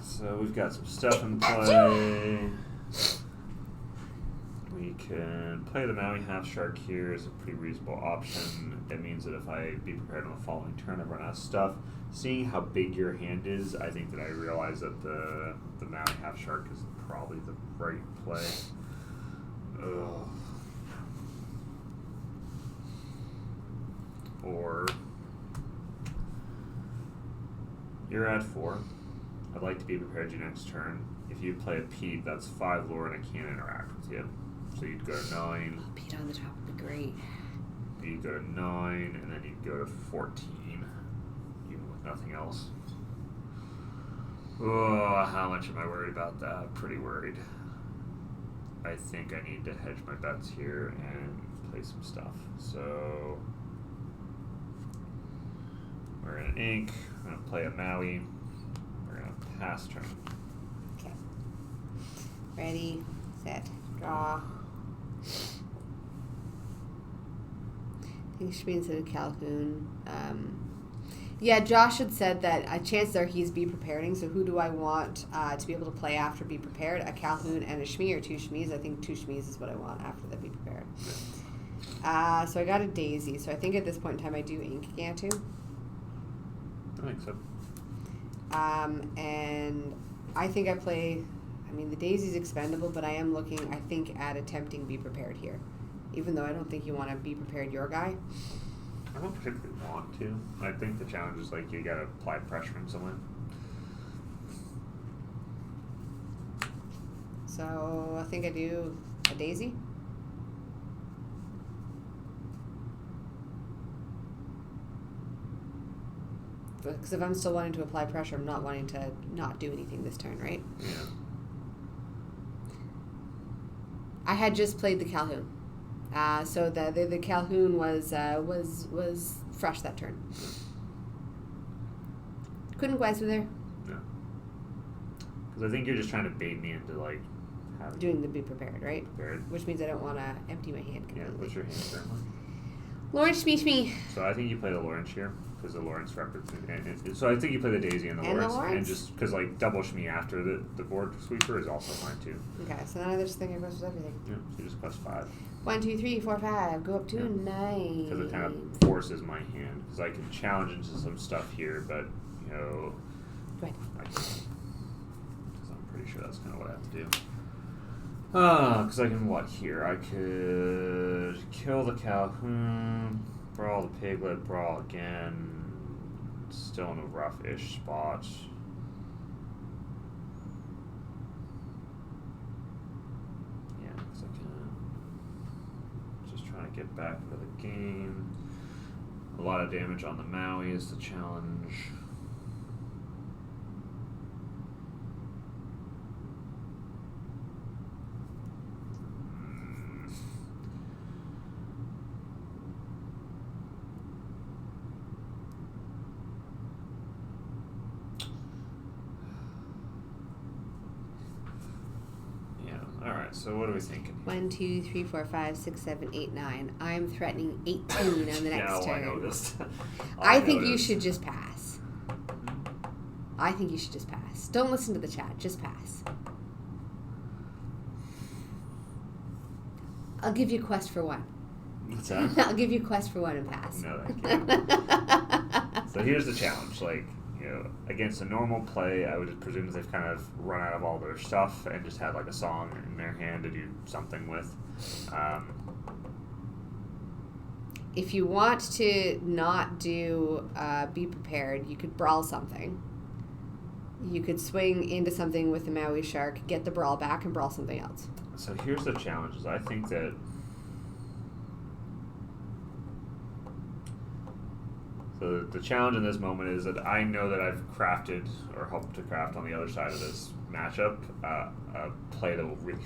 So we've got some stuff in play. We can play the Maui Half Shark here as a pretty reasonable option. It means that if I be prepared on the following turn, I run out of stuff. Seeing how big your hand is, I think that I realize that the Maui Half Shark is probably the right play. Ugh. Or you're at 4. I'd like to be prepared your next turn. If you play a Pete, that's 5 lore and I can't interact with you. So you'd go to 9. Oh, Pete on the top would be great. You'd go to 9, and then you'd go to 14, even with nothing else. Oh, how much am I worried about that? Pretty worried. I think I need to hedge my bets here and play some stuff. So we're going to ink. We're going to play a Maui. We're going to pass turn. Okay. Ready, set, draw. I think it should be instead of Calhoun. Yeah, Josh had said that chances are he's be preparing. So who do I want to be able to play after be prepared? A Calhoun and a Shmee or 2 Shmees? I think 2 Shmees is what I want after the be prepared. So I got a Daisy. So I think at this point in time I do ink Gantu. I think so. And I think I play. I mean, the Daisy's expendable, but I am looking, I think, at attempting be prepared here. Even though I don't think you want to be prepared your guy. I don't particularly want to. I think the challenge is like you gotta apply pressure in someone. So I think I do a Daisy. Because if I'm still wanting to apply pressure, I'm not wanting to not do anything this turn, right? Yeah. I had just played the Calhoun. So the Calhoun was fresh that turn. Couldn't Gwaz with her. No. Because I think you're just trying to bait me into like having Doing the be prepared, right? prepared. Which means I don't want to empty my hand Yeah. completely. What's your hand currently? Lawrence me. So I think you play the Lawrence here because the Lawrence represents. So I think you play the Daisy and the And the Lawrence, and Lawrence? just because like double Shmee after the board sweeper is also fine too. Okay, so now this thing goes with everything. Yeah. So you just plus 5 1, 2, 3, 4, 5. Go up to Yeah. 9. because it kind of forces my hand because I can challenge into some stuff here, but you know. Go ahead. I can't. Because I'm pretty sure that's kind of what I have to do. Because I can what here? I could kill the Calhoun, brawl the Piglet, brawl again. Still in a rough-ish spot. Yeah, because I can. Just trying to get back into the game. A lot of damage on the Maui is the challenge. Alright, so what are we thinking? 1, 2, 3, 4, 5, 6, 7, 8, 9. I'm threatening 18 on the next yeah, turn. I noticed. I think you should just pass. I think you should just pass. Don't listen to the chat. Just pass. I'll give you quest for 1. What's that? I'll give you quest for 1 and pass. No, thank you. So here's the challenge. Like, you know, against a normal play, I would just presume that they've kind of run out of all their stuff and just had like a song in their hand to do something with. If you want to not do be prepared, you could brawl something. You could swing into something with the Maui Shark, get the brawl back, and brawl something else. So here's the challenge. Is I think that the challenge in this moment is that I know that I've crafted or hoped to craft on the other side of this matchup a play that will really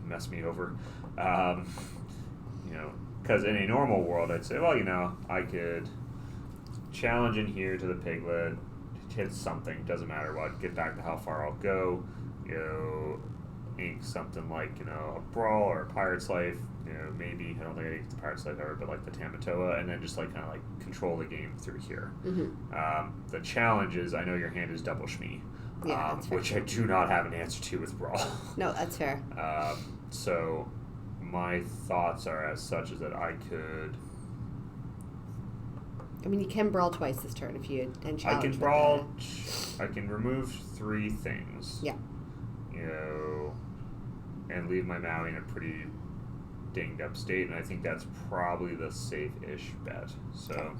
mess me over. You know, because in a normal world, I'd say, well, you know, I could challenge in here to the Piglet, hit something, doesn't matter what, get back to how far I'll go, you know, ink something like, you know, a Brawl or a Pirate's Life, you know, maybe, I don't think I inked the Pirate's Life ever, but like the Tamatoa, and then just like kind of like control the game through here. Mm-hmm. The challenge is, I know your hand is double Shmee, Yeah, that's fair. which I do not have an answer to with Brawl. No, that's fair. So my thoughts are as such is that I could. I mean, you can brawl twice this turn if you and challenge. I can with brawl. I can remove 3 things. Yeah. You know, and leave my Maui in a pretty dinged up state, and I think that's probably the safe-ish bet. So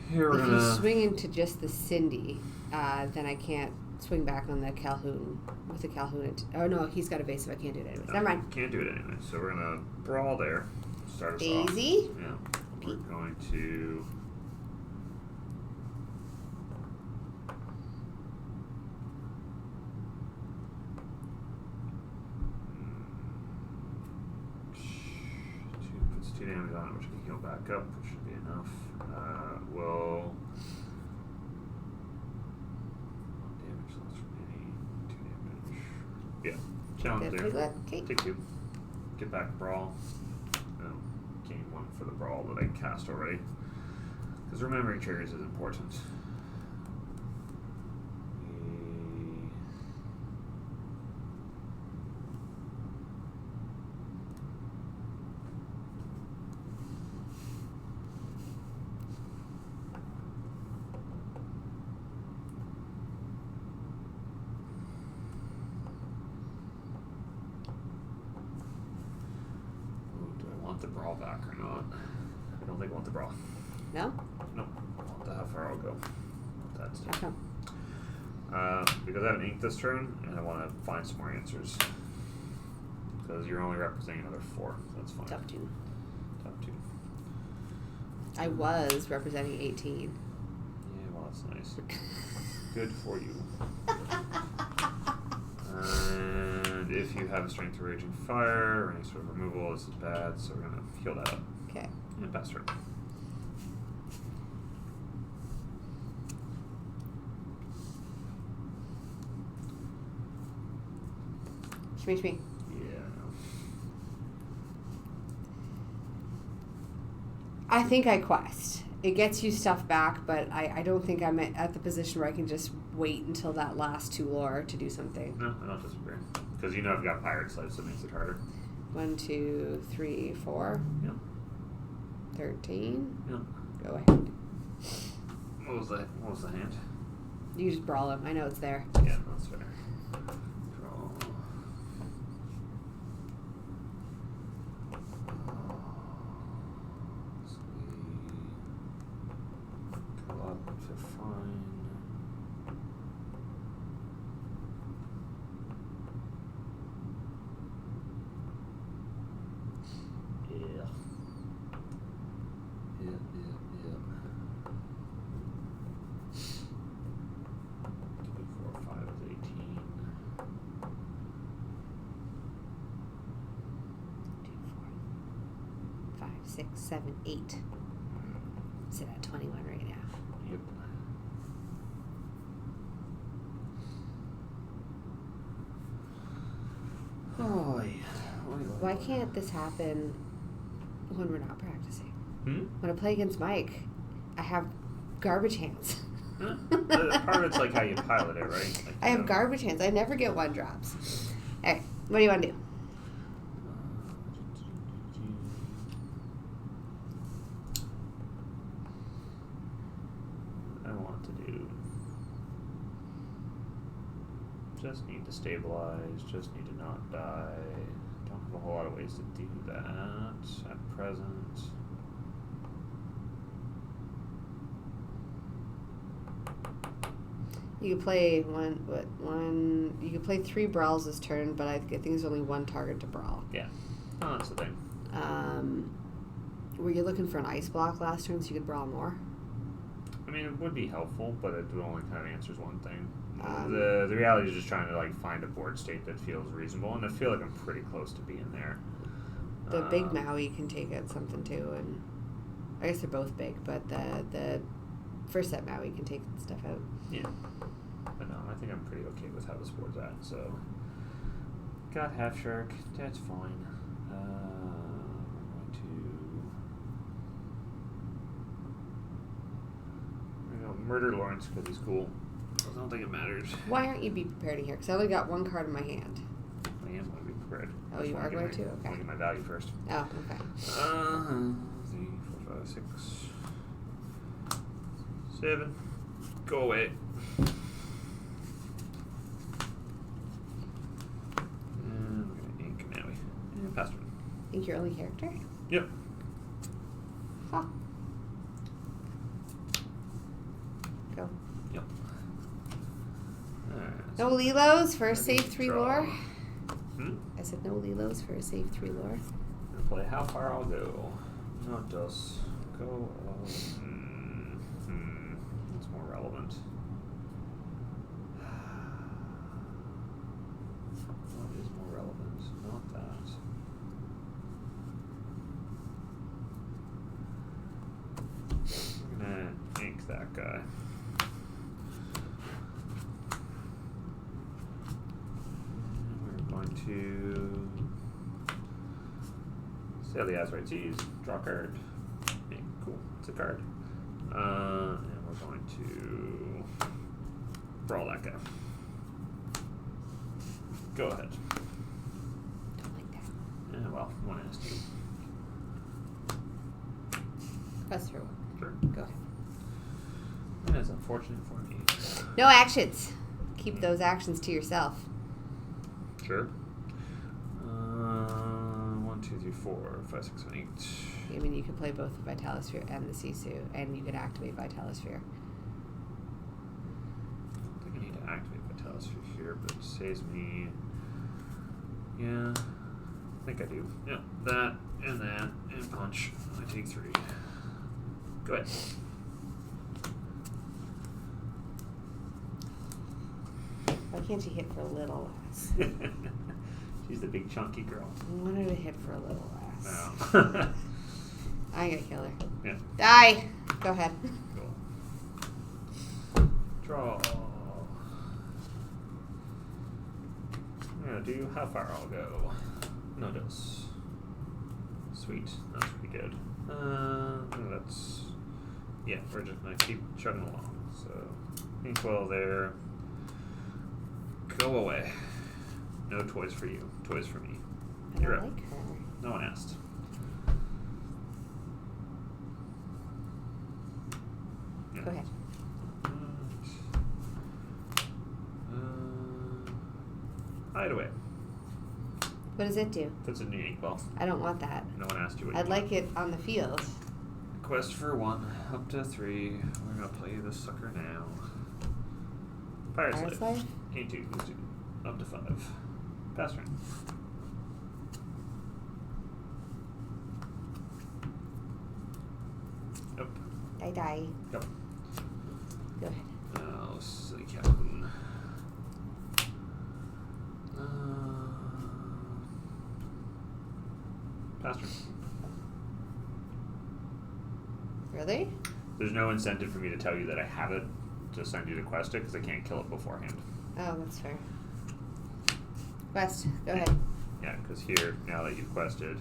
here we're If gonna. you swing into just the Cindy, then I can't swing back on the Calhoun with the Calhoun. Oh no, he's got evasive. I can't do it anyways. Never mind. Can't do it anyway. So we're gonna brawl there. Start us off. Daisy. Yeah. We're going to. Puts 2 damage on it, which can heal back up, which should be enough. We'll. 1 damage less remaining. 2 damage. Yeah. Challenge there. Okay. Take 2. Get back brawl. Gain 1 for the brawl that I cast already. Because remembering triggers is important. The brawl back or not? I don't think I want the brawl. No? No. I want the how far I'll go. That's How come? because I haven't inked this turn and I want to find some more answers. Because you're only representing another 4. So that's fine. Tough 2. Top 2. I was representing 18. Yeah, well, that's nice. Good for you. And if you have a strength to raging fire or any sort of removal, this is bad, so we're gonna heal that up. Okay. And pass turn. Shmee. Yeah. I think I quest. It gets you stuff back, but I don't think I'm at the position where I can just wait until that last 2 lore to do something. No, I don't disagree. Because you know I've got pirate slaves, so it makes it harder. 1, 2, 3, 4. Yeah. 13. Yeah. Go ahead. What was the hand? You just brawl him. I know it's there. Yeah, that's fair. Draw. So we go up to fine. Yeah. Yep. 2, 4, 5 is 18. 2, 4, 5, 6, 7, 8. Sit at 21 right now. Yep. Oh, yeah. Why can't this happen when we're not practicing? Hmm? When I play against Mike, I have garbage hands. Huh? Part of it's like how you pilot it, right? Like, I have garbage hands. I never get 1 drops. Hey, what do you want to do? I want to do. Just need to stabilize. Just need to not die. Don't have a whole lot of ways to do that at present. You could play one. You could play 3 brawls this turn, but I think there's only 1 target to brawl. Yeah. Oh, that's the thing. Were you looking for an ice block last turn so you could brawl more? I mean, it would be helpful, but it only kind of answers one thing. Um, The reality is just trying to like find a board state that feels reasonable, and I feel like I'm pretty close to being there. The big Maui can take out something too, and I guess they're both big, but the first set Maui can take stuff out. Yeah. But no, I think I'm pretty okay with how this board's at, so. Got half shark, that's fine. We're going to murder Lawrence because he's cool. I don't think it matters. Why aren't you be prepared in here? Because I only got 1 card in my hand. I am going to be prepared. grid. Oh, you are going to? Okay. I'm going to get my value first. Oh, okay. 3, 4, 5, 6, 7. Go away. And we're going to ink Maui. And pass turn. Think your only character? Yep. Huh. Go. Yep. Alright. No Lilos for a save 3 Draw. lore? Hmm? I said no Lilos for a save 3 lore. I'm gonna play how far I'll go. Not just go. What's more relevant? What is more relevant? Not that. I'm gonna ink that guy. We're going to sail the Azurite Seas, draw a card. Okay, cool, it's a card. And we're going to brawl that guy. Go ahead. Don't like that. Yeah, well, one has to. Quest for 1. Sure. Go ahead. That is unfortunate for me. No actions. Keep those actions to yourself. Sure. 1, 2, 3, 4, 5, 6, 7, 8. I mean, you could play both the Vitalisphere and the Sisu, and you could activate Vitalisphere. I don't think I need to activate Vitalisphere here, but it saves me. Yeah, I think I do. Yeah, that, and punch. I take 3. Go ahead. Why can't you hit for a little less? She's the big chunky girl. I want her to hit for a little less. No. I'm gonna kill her. Yeah. Die! Go ahead. Cool. Draw. I'm gonna do how far I'll go. No dose. Sweet. That's pretty good. That's. Yeah, we're just gonna keep chugging along. So, Inkwell there. Go away. No toys for you. Toys for me. I You're don't up. like her. No one asked. Yeah. Go ahead. Hide away. What does it do? Puts a new Inkwell. I don't want that. No one asked you what I'd you like it on the field. Quest for 1, up to 3. We're gonna play this sucker now. Fire Fire Slave. Slave? Gain 2, lose 2. Up to 5. Pass turn. Nope. Die. Yep. Go ahead. Oh, silly Calhoun. Pass turn. Really? There's no incentive for me to tell you that I have it to send you to quest it because I can't kill it beforehand. Oh, that's fair. Quest. Go ahead. Yeah, because here, now that you've quested,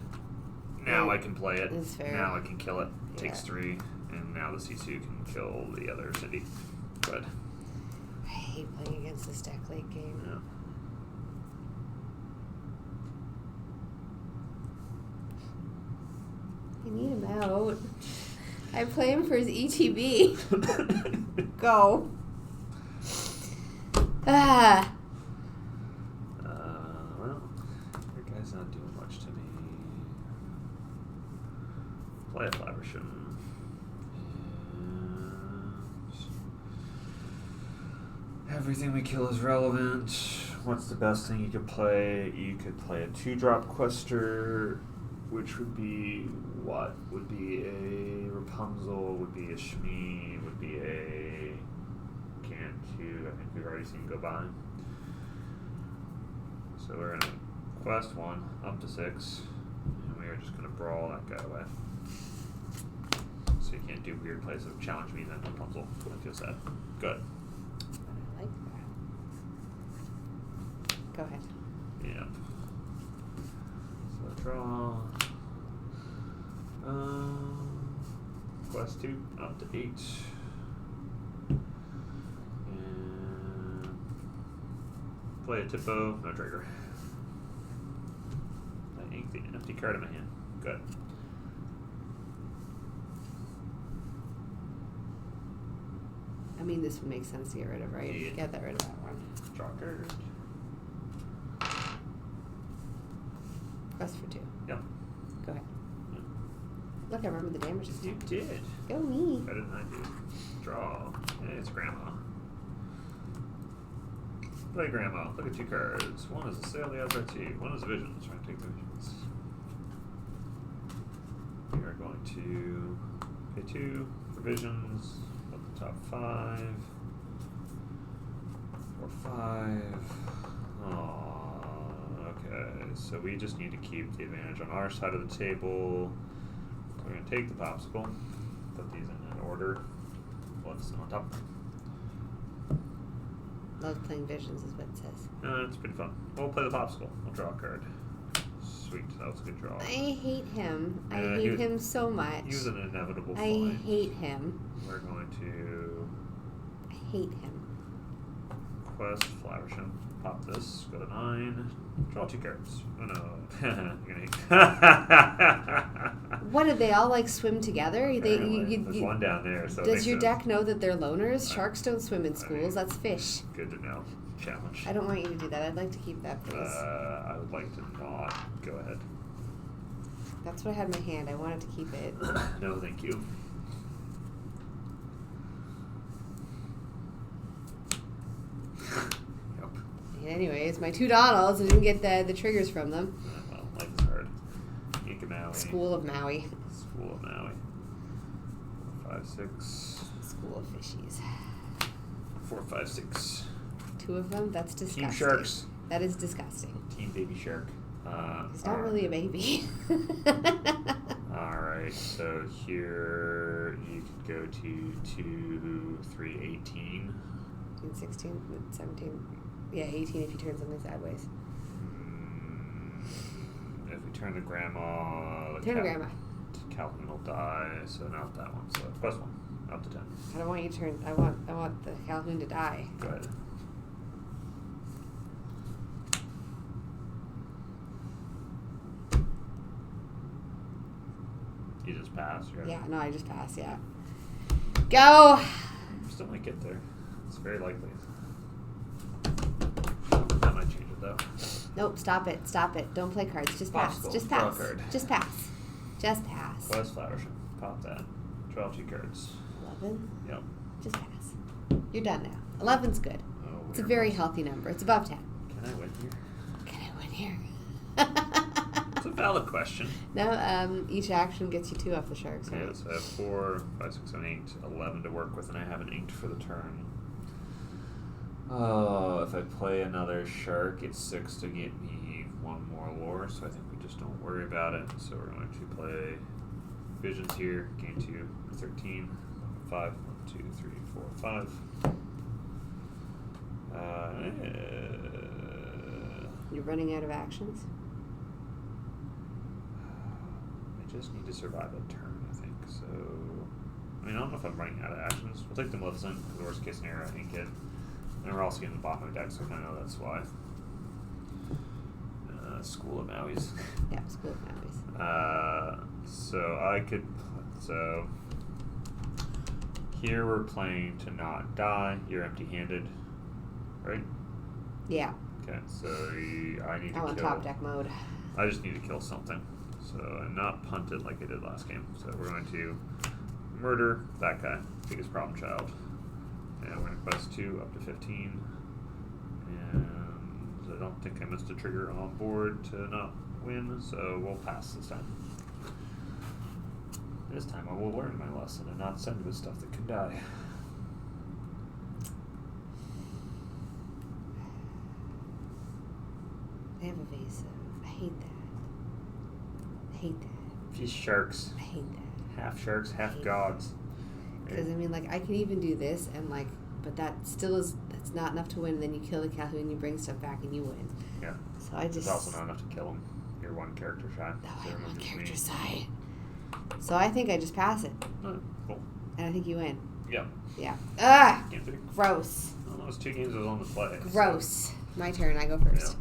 now I can play it. That's fair. Now I can kill it. Takes Yeah. 3, and now the Sisu can kill the other Cindy. Good. I hate playing against this deck late game. Yeah. I need him out. I play him for his ETB. Go. Ah. Well, your guy's not doing much to me. Play a Flabbersham. And everything we kill is relevant. What's the best thing you could play? You could play a 2-drop Quester, which would be what? Would be a Rapunzel, would be a Shmi, would be a Cantu. I think we've already seen go by. So we're gonna quest 1 up to 6, and we are just gonna brawl that guy away. So you can't do weird plays of challenge me then Rapunzel. I feel sad. Good. I like that. Go ahead. Yep. So draw. Quest 2 up to 8. And play a Tipo, no trigger. the empty card in my hand. Good. I mean, this would make sense to get rid of, right? Yeah. Get rid of that one. Draw a card. Quest for 2. Yep. Go ahead. Look, I remember the damage this You time. did. Go me. Better than I do. Draw. Yeah, it's Grandma. Play Grandma. Look at 2 cards. One is a sail, the other 2. One is a vision. Let's try and take the visions. We are going to pay 2 for visions. Up the top 5. 4, 5. Aww. Okay, so we just need to keep the advantage on our side of the table. We're going to take the popsicle, put these in order. What's on top? Love playing visions is what it says. It's pretty fun. We'll play the popsicle. We'll draw a card. Sweet, that was a good draw. I hate him. I Yeah, hate him so much. He was an inevitable I find. hate him. We're going to I hate him. quest, flourish him, pop this, go to 9, draw 2 cards. Oh no. You're gonna What did they all like swim together? There's one down there. So it does makes your sense. deck know that they're loners? Sharks don't swim in schools. That's fish. Good to know. Challenge. I don't want you to do that. I'd like to keep that, please. I would like to not. Go ahead. That's what I had in my hand. I wanted to keep it. No, thank you. Yep. And anyways, my 2 Donalds, I didn't get the triggers from them. Well, life is hard. Ink of Maui. School of Maui. School of Maui. 4, 5, 6. School of fishies. 4, 5, 6. 2 of them? That's disgusting. Team Sharks. That is disgusting. Team Baby Shark. He's not really a baby. Alright, so here you could go to 2, 3, 18. 16, 17. Yeah, 18 if you turn something sideways. If we turn to Grandma... Turn to Grandma. Calhoun will die, so not that one. So quest 1, up to 10. I don't want you to turn. I want the Calhoun to die. Go ahead. You just pass, right? Yeah, no, I just passed, yeah. Go! Still might get there. It's very likely. That might change it though. Nope, stop it. Stop it. Don't play cards. Just pass. Popsicle, Just draw a pass. card. Just pass. Just pass. Quest Flourish. Pop that. Draw 2 cards. 11? Yep. Just pass. You're done now. 11's good. Oh, It's a weird. very healthy number. It's above 10. Can I win here? Can I win here? It's a valid question. No, each action gets you 2 off the sharks, right? Yeah, so I have 4, 5, 6, 7, 8, 11 to work with, and I haven't inked for the turn. Oh, if I play another shark, it's 6 to get me 1 more lore, so I think we just don't worry about it. So we're going to play visions here, gain 2, 13, 5, 1, 2, 3, 4, 5. You're running out of actions? I just need to survive a turn, I think. So, I mean, I don't know if I'm running out of actions. We'll take the Maleficent, because the worst case scenario, I think it. And we're also getting the bottom of the deck, so I kind of know that's why. School of Maui's. Yeah, School of Maui's. So I could. So here we're playing to not die. You're empty-handed, right? Yeah. Okay, so I need to I'm on kill. top deck mode. I just need to kill something. So I'm not punted like I did last game. So we're going to murder that guy, biggest problem child. And we're going to quest 2 up to 15. And I don't think I missed a trigger on board to not win, so we'll pass this time. This time I will learn my lesson and not send with stuff that can die. They have evasive. I hate that. I hate that. These sharks. I hate that. Half sharks, half hate gods. Because, I mean, like, I can even do this, and, like, but that still is, that's not enough to win, and then you kill the Calhoun, you bring stuff back, and you win. Yeah. So I just... It's also not enough to kill him. You're 1 character shy. Oh, I So have remember one me. character side. So I think I just pass it, Oh, cool. and I think you win. Yeah. Yeah. Ugh! Game 3. Gross. Well, those 2 games was on the play. so- Gross. My turn, I go first.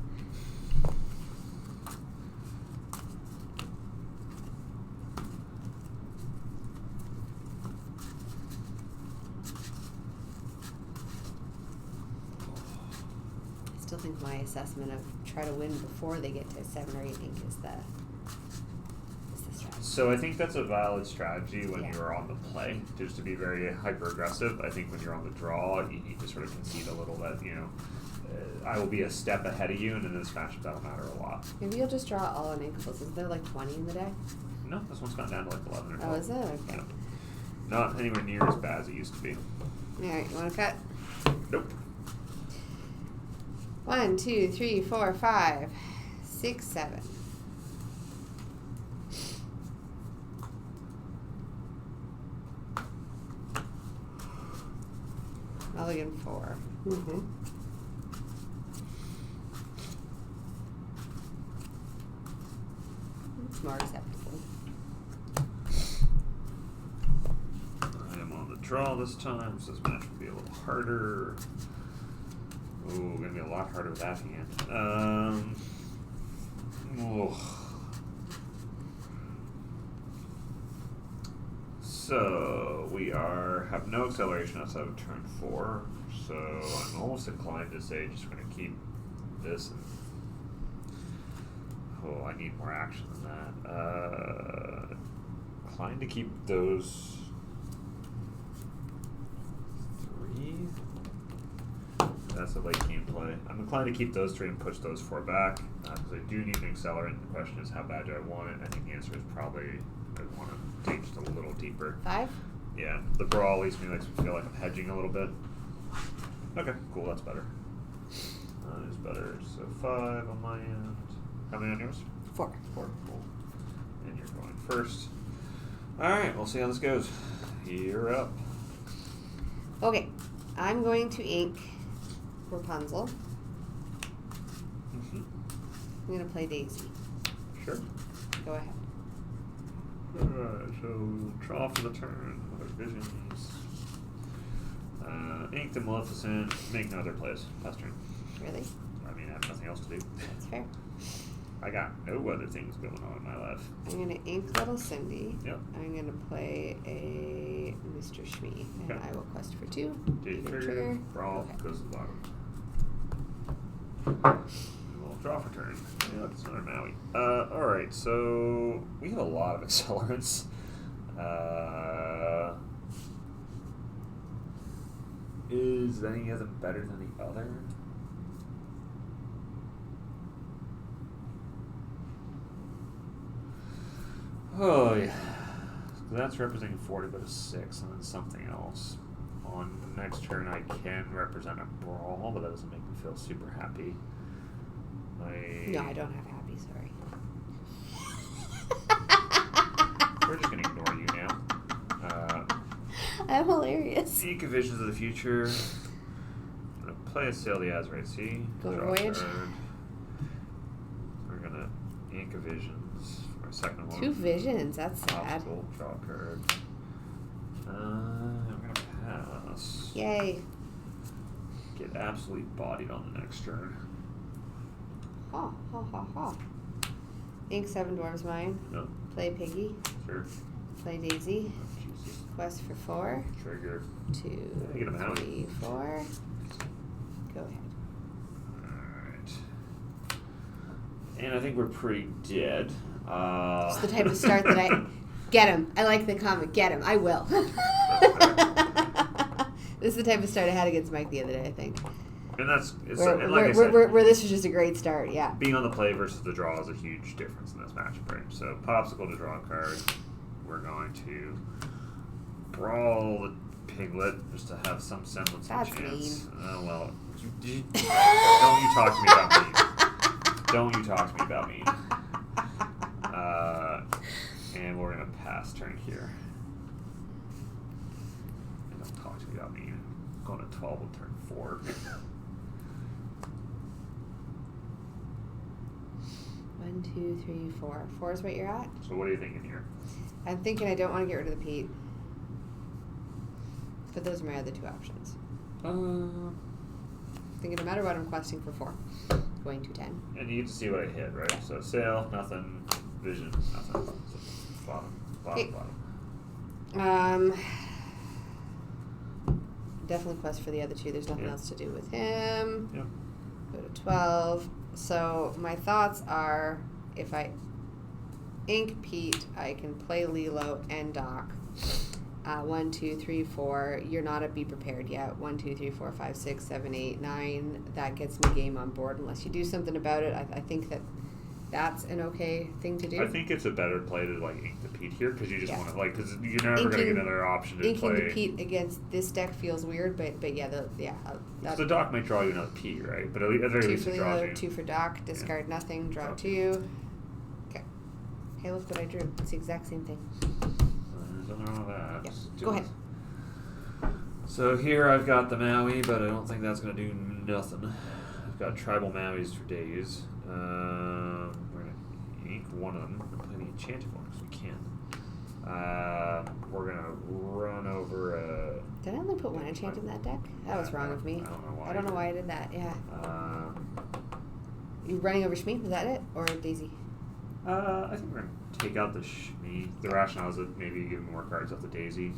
think my assessment of try to win before they get to 7 or 8 ink is the strategy. So I think that's a valid strategy when Yeah. you're on the play, just to be very hyper aggressive. I think when you're on the draw, you need to sort of concede a little bit. I will be a step ahead of you, and in this matchup that'll matter a lot. Maybe you'll just draw all uninkables. Is there like 20 in the deck? No, this one's gone down to like 11 or 12. Oh, is it? Okay. Yeah. Not anywhere near as bad as it used to be. Alright, you want to cut? Nope. 1, 2, 3, 4, 5, 6, 7. Mulligan 4. Mm-hmm. It's more acceptable. I am on the draw this time, so this match will be a little harder. Ooh, gonna be a lot harder with that hand. Ugh. So we have no acceleration outside of turn 4. So I'm almost inclined to say just gonna keep this. And, oh, I need more action than that. Inclined to keep those 3. That's a late game play. I'm inclined to keep those 3 and push those 4 back because I do need an accelerant. The question is how bad do I want it? I think the answer is probably I want to dig just a little deeper. 5? Yeah, the brawl makes me feel like I'm hedging a little bit. Okay, cool, that's better. That is better. So 5 on my end. How many on yours? 4. 4, cool. And you're going first. Alright, we'll see how this goes. You're up. Okay, I'm going to ink Rapunzel. Mm-hmm. I'm going to play Daisy. Sure. Go ahead. Alright, so draw for the turn. Other visions. Ink the Maleficent. Make no other plays. Last turn. Really? I mean, I have nothing else to do. That's fair. I got no other things going on in my life. I'm going to ink Little Cindy. Yep. I'm going to play a Mr. Shmee. And Okay. I will quest for 2. Did Either trigger. Brawl Okay. goes to the bottom. We'll draw for turn. Yeah, that's another Maui. Alright, so we have a lot of accelerants. Is any of them better than the other? Oh yeah. So that's representing 40 but a 6 and then something else. On the next turn I can represent a brawl, but that doesn't make me feel super happy. No, I don't have happy, sorry. We're just gonna ignore you now. I'm hilarious. Ink of Visions of the Future. I'm gonna play a Sail the Azurite Sea. Go Draw a Voyage. card. We're gonna Ink of Visions for a second one. 2 visions, that's sad. Obstacle, draw a card. I'm gonna pass. Yay. Get absolutely bodied on the next turn. Ha, ha, ha, ha. Ink 7 Dwarves Mine. No? Play Piggy. Sure. Play Daisy. Oh, Jesus. Quest for 4. Trigger. 2, Get 'em out. 3, 4. Go ahead. Alright. And I think we're pretty dead. It's the type of start that I... Get him. I like the comment. Get him. I will. This is the type of start I had against Mike the other day, I think. And that's... It's, Where, and like I where, said, where this was just a great start, yeah. being on the play versus the draw is a huge difference in this matchup, right? So, Popsicle to draw a card. We're going to brawl the Piglet just to have some semblance That's of chance. mean. Oh, well. Don't you talk to me about me. Don't you talk to me about me. And we're going to pass turn here. And don't talk to me about me. I'm going to 12 on turn 4. 1, 2, 3, 4. 4 is what you're at? So what are you thinking here? I'm thinking I don't want to get rid of the Pete. But those are my other 2 options. Thinking no matter what, I'm questing for 4. Going to 10. And you get to see what I hit, right? So sail, nothing. Vision, nothing. So bottom. Definitely quest for the other 2. There's nothing Yeah. else to do with him. Yep. Go to 12. So my thoughts are, if I ink Pete, I can play Lilo and Doc. 1, 2, 3, 4. You're not at Be Prepared yet. 1, 2, 3, 4, 5, 6, 7, 8, 9. That gets me game on board unless you do something about it. I think that's an okay thing to do. I think it's a better play to like ink the Pete here because you just Yeah. want to like because you're never going to get another option to Inking play. the Pete against this deck feels weird, but yeah, So the Doc might draw you another Pete, right? But at the very 2 least for it draws Lilo, you. 2 for Doc, discard nothing, draw 2. Okay. Hey, look what I drew. It's the exact same thing. There's nothing wrong with that. Yeah. Just do Go this. ahead. So here I've got the Maui, but I don't think that's going to do nothing. I've got tribal Mauis for days. We're going to ink one of them and play the enchanted one because we can. We're going to run over Did I only put one enchant in that deck? That was wrong of me. I don't know why. I don't know why I did that. Yeah. Uh, You running over Shmi? Was that it? Or Daisy? I think we're going to take out the Shmi. The rationale is that maybe give more cards off the Daisy.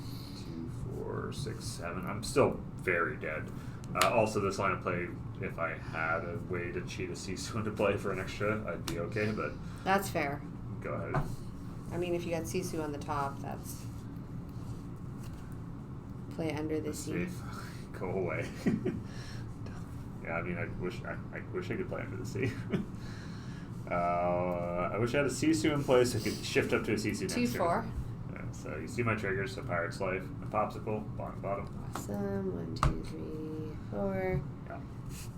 2, 4, 6, 7. I'm still very dead. Also, this line of play, if I had a way to cheat a Sisu into play for an extra, I'd be okay, but That's fair. go ahead. I mean, if you got Sisu on the top, that's play under the sea. Safe. Go away. Yeah, I mean, I wish I could play under the sea. I wish I had a Sisu in place. I could shift up to a Sisu next 2, turn. 4. Yeah, so you see my triggers: so Pirate's Life, a Popsicle, bottom. Awesome. 1, 2, 3, 4. Yeah.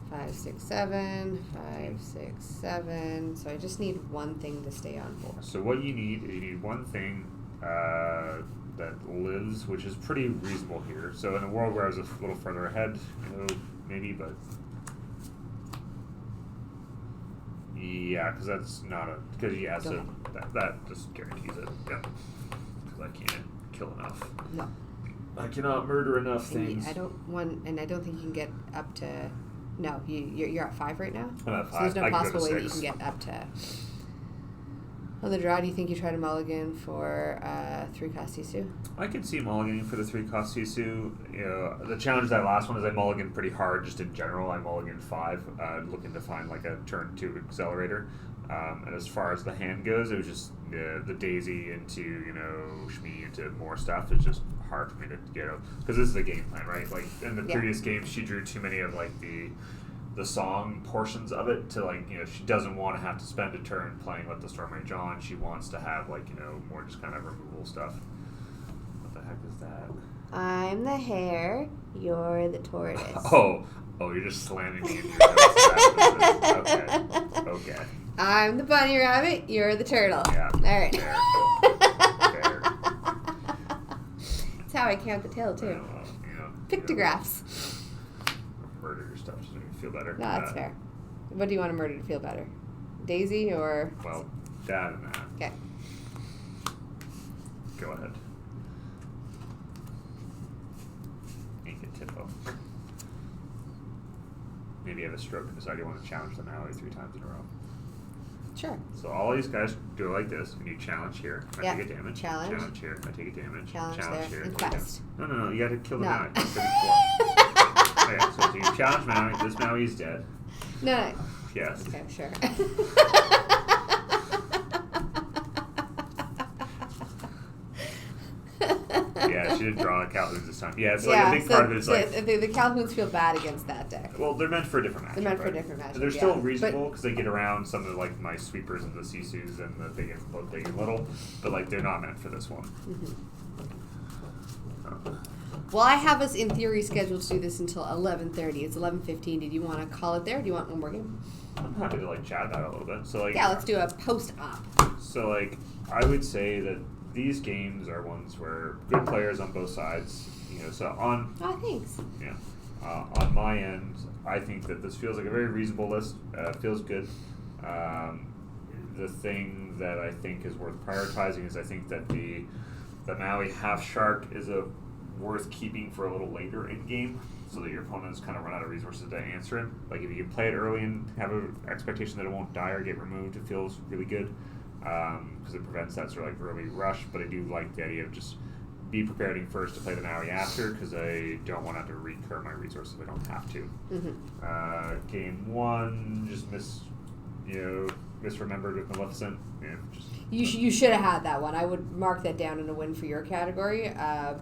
5, 6, 7. 5, 6, 7. So I just need one thing to stay on board. So what you need one thing that lives, which is pretty reasonable here. So in a world where I was a little further ahead, maybe, but yeah, because that's not a so that just guarantees it. Yeah, because I can't kill enough. No. I cannot murder enough And things. I don't think you can get up to. No, you're at 5 right now. I'm at 5. So there's no I can go possible to way that you 6. can get up to. On the draw, do you think you try to mulligan for 3 cost Sisu? I could see mulliganing for the 3 cost Sisu. The challenge of that last one is I mulligan pretty hard just in general. I mulligan 5, looking to find like a turn 2 accelerator. And as far as the hand goes, it was just the Daisy into Shmi into more stuff. It's just hard for me to get out because this is a game plan, right? Like in the previous game, she drew too many of like the song portions of it to she doesn't want to have to spend a turn playing Let the Storm Rage On. She wants to have more just kind of removal stuff. What the heck is that? I'm the hare. You're the tortoise. Oh, you're just slamming me into your nose. Okay. I'm the bunny rabbit. You're the turtle. Yeah. All right. Fair. That's how I count the tail too. Pictographs. Murder your stuff just to make me feel better. No, that's fair. What do you want to murder to feel better? Daisy or? Well, that and that. Okay. Go ahead. Ink it, Tipo. Maybe have a stroke and decide you want to challenge the Maui 3 times in a row. Sure. So all these guys do it like this, and you challenge here. I take a damage. Challenge. Challenge here. I take a damage. Challenge there. here. And take a quest. damage. No. You got to kill the No. Maui. It's 34. Okay, so you challenge Maui. This Maui is dead. No. Yes. Okay, sure. Yeah, she didn't draw a Calhoun this time. Yeah, it's like a big part of it is like. The Calhouns feel bad against that deck. Well, they're meant for a different matchup. They're meant for a right? different matchup, They're still yeah. reasonable because they get around some of like my sweepers and the Sisus and the big and both big and little, but like they're not meant for this one. Well, I have us in theory scheduled to do this until 11:30. It's 11:15. Did you want to call it there? Or do you want one more game? I'm happy to like chat about it a little bit. So like Yeah, let's do a post-op. So like I would say that these games are ones where good players on both sides. So on Oh, thanks. on my end, I think that this feels like a very reasonable list. Feels good. The thing that I think is worth prioritizing is I think that the Maui half shark is worth keeping for a little later in game, so that your opponents kind of run out of resources to answer it. Like if you can play it early and have an expectation that it won't die or get removed, it feels really good because it prevents that sort of like early rush. But I do like the idea of just be preparing first to play the Maui after because I don't want to have to recur my resources if I don't have to. Game 1, just misremembered with Maleficent. Just You should have had that one. I would mark that down in a win for your category.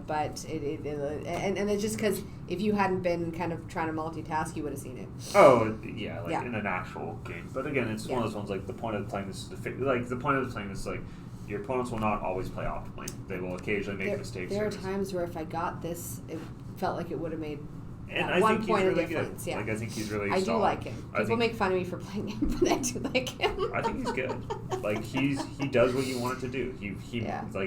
But and it's just because if you hadn't been kind of trying to multitask, you would have seen it. Oh yeah, in an actual game. But again, it's one of those ones like the point of playing this is the point of playing this your opponents will not always play optimally. They will occasionally make mistakes. There are times where if I got this, it felt like it would have made. And I think he's really good. Yeah. I think he's really solid. I do like him. People make fun of me for playing him, but I do like him. I think he's good. He does what you want it to do. He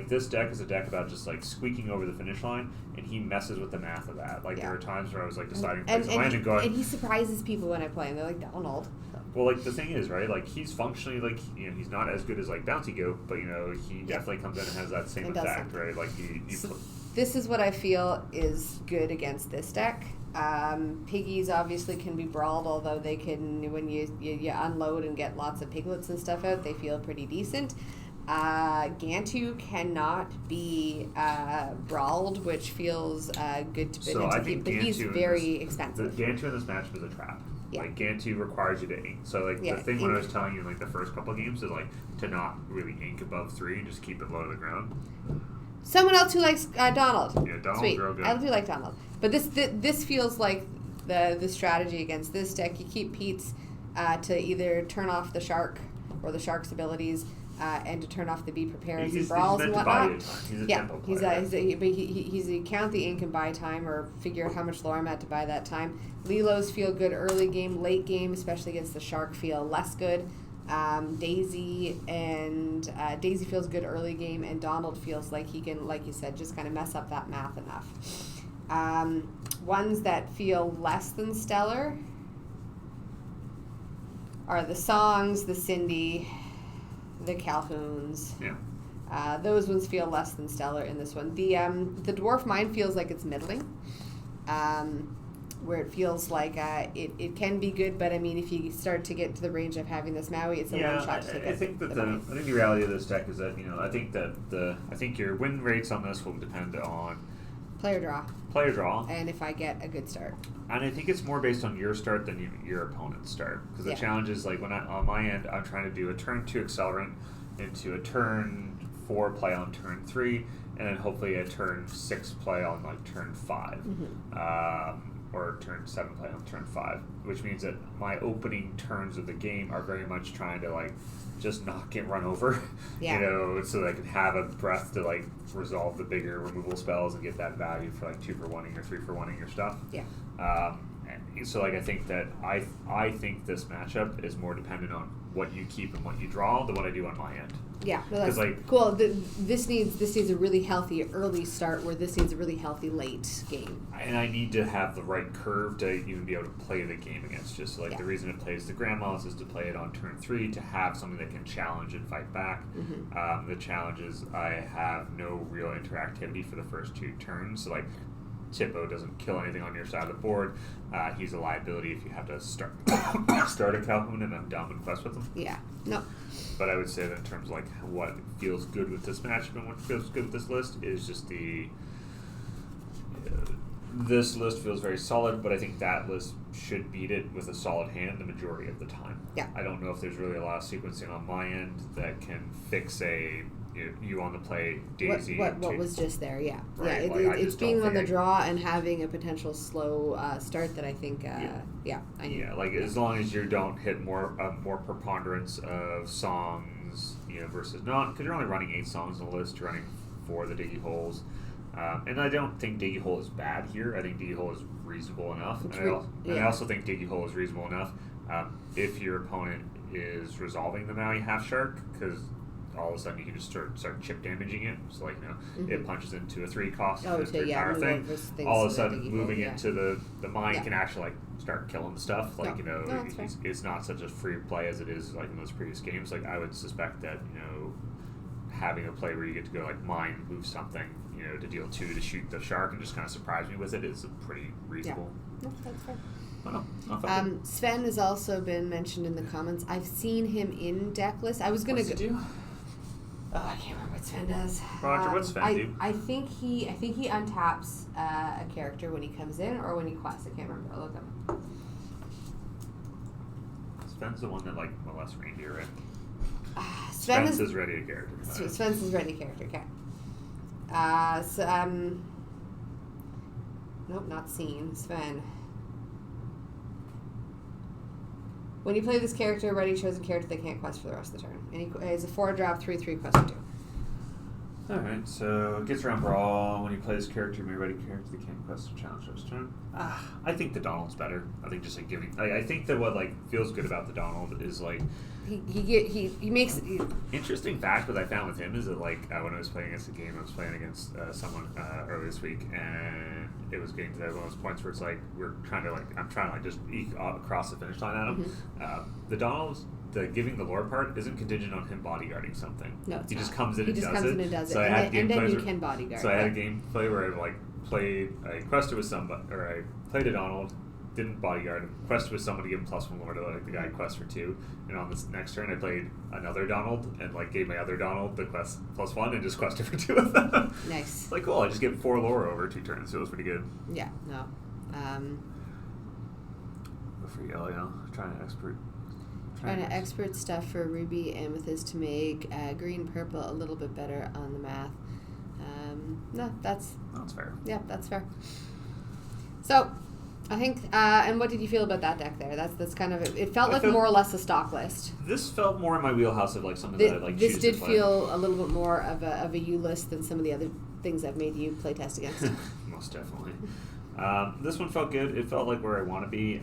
this deck is a deck about just squeaking over the finish line, and he messes with the math of that. There are times where I was deciding to play land and going. And he surprises people when I play him. They're like, Donald. Well, the thing is, right? He's functionally he's not as good as Bouncy Goat, but he definitely comes in and has that same effect, right? This is what I feel is good against this deck. Piggies obviously can be brawled, although they can, when you unload and get lots of piglets and stuff out, they feel pretty decent. Gantu cannot be brawled, which feels good to keep, but he's very expensive. Gantu in this matchup is a trap. Yeah. Gantu requires you to ink. So the thing when I was telling you the first couple of games is to not really ink above 3 and just keep it low to the ground. Someone else who likes Donald. Yeah, Donald's Sweet. real good. I do like Donald. But this feels like the strategy against this deck. You keep Pete's to either turn off the shark or the shark's abilities, and to turn off the be prepared and brawls and whatnot. He's a tempo player. He's a count the ink and buy time or figure out how much lore I'm at to buy that time. Lilos feel good early game, late game, especially against the shark, feel less good. Daisy feels good early game, and Donald feels like he can, like you said, just kind of mess up that math enough. Ones that feel less than stellar are the Songs, the Cindy, the Calhouns. Yeah. Those ones feel less than stellar in this one. The Dwarf Mine feels like it's middling. Where it feels like it can be good, but I mean, if you start to get to the range of having this Maui, it's a one shot to take. I think the reality of this deck is that I think your win rates on this will depend on player draw, and if I get a good start. And I think it's more based on your start than your opponent's start, because the challenge is when on my end, I'm trying to do a turn 2 accelerant into a turn 4 play on turn 3, and then hopefully a turn 6 play on turn 5. Or turn 7 play on turn 5, which means that my opening turns of the game are very much trying to just not get run over, so that I can have a breath to resolve the bigger removal spells and get that value for 2 for 1ing or 3 for 1ing your stuff. Yeah. So I think that I think this matchup is more dependent on what you keep and what you draw than what I do on my end. Yeah, no, that's cool. This needs a really healthy early start, where this needs a really healthy late game. And I need to have the right curve to even be able to play the game against. Just the reason it plays the grandmas is to play it on turn 3 to have something that can challenge and fight back. The challenge is I have no real interactivity for the first 2 turns. So Tippo doesn't kill anything on your side of the board. He's a liability if you have to start a Calhoun and I'm done and quest with him. Yeah. No. But I would say that in terms of what feels good with this matchup and what feels good with this list is just this list feels very solid, but I think that list should beat it with a solid hand the majority of the time. Yeah. I don't know if there's really a lot of sequencing on my end that can fix you on the play Daisy. What was just there, yeah. Right? Yeah, it's being on the draw and having a potential slow start that I think, I need. Yeah, as long as you don't hit more preponderance of songs, versus not, because you're only running 8 songs on the list, you're running 4 of the Diggy Holes. And I don't think Diggy Hole is bad here. I think Diggy Hole is reasonable enough. I also think Diggy Hole is reasonable enough if your opponent is resolving the Maui Half Shark, because all of a sudden you can just start chip damaging it. So it punches into a 3 cost and a 3 power thing. All of a sudden moving into the mine can actually start killing the stuff. It's not such a free play as it is in those previous games. I would suspect that having a play where you get to go mine, move something, to deal 2 to shoot the shark and just kind of surprise me with it is pretty reasonable. Yeah. That's fair. Sven has also been mentioned in the comments. I've seen him in deck list. I was gonna go. I can't remember what Sven does. Roger, what's Sven do? I think he untaps a character when he comes in or when he quests. I can't remember. I'll look him. Sven's the one that like molests reindeer, right? Sven Sven's is ready to character. Sven's is ready character. Okay. Nope, not seen. Sven. When you play this character, ready chosen character, they can't quest for the rest of the turn. And he is a 4-drop, 3/3 quest for 2. Alright, so gets around brawl. When you play this character, you may ready character that can't quest or challenge this turn. I think the Donald's better. I think just like giving. I think that what like feels good about the Donald is like he makes. Interesting fact that I found with him is that like when I was playing against a game, I was playing against someone earlier this week, and it was getting to one of those points where it's like I'm trying to like just eke across the finish line at him. Mm-hmm. The Donald's. The giving the lore part isn't contingent on him bodyguarding something. No, it's he not. just comes in He and just does comes it. in and does So it. I had And then gameplays you where- can bodyguard. So I had a gameplay where I like I quested with somebody, or I played a Donald, didn't bodyguard him, quested with somebody, give him +1 lore to like the guy quest for 2, and on this next turn I played another Donald and like gave my other Donald the quest +1 and just quested for 2 of them. Nice. It's like cool. I just get 4 lore over 2 turns, so it was pretty good. Yeah. No. For yellow, trying to expert. Trying to expert stuff for Ruby Amethyst to make green purple a little bit better on the math. No, that's fair. Yeah, that's fair. So, I think. And what did you feel about that deck there? That's kind of it. Felt like more or less a stock list. This felt more in my wheelhouse of like something that I like. This choose did to play. feel a little bit more of a U list than some of the other things I've made you play test against. Most definitely. This one felt good. It felt like where I want to be.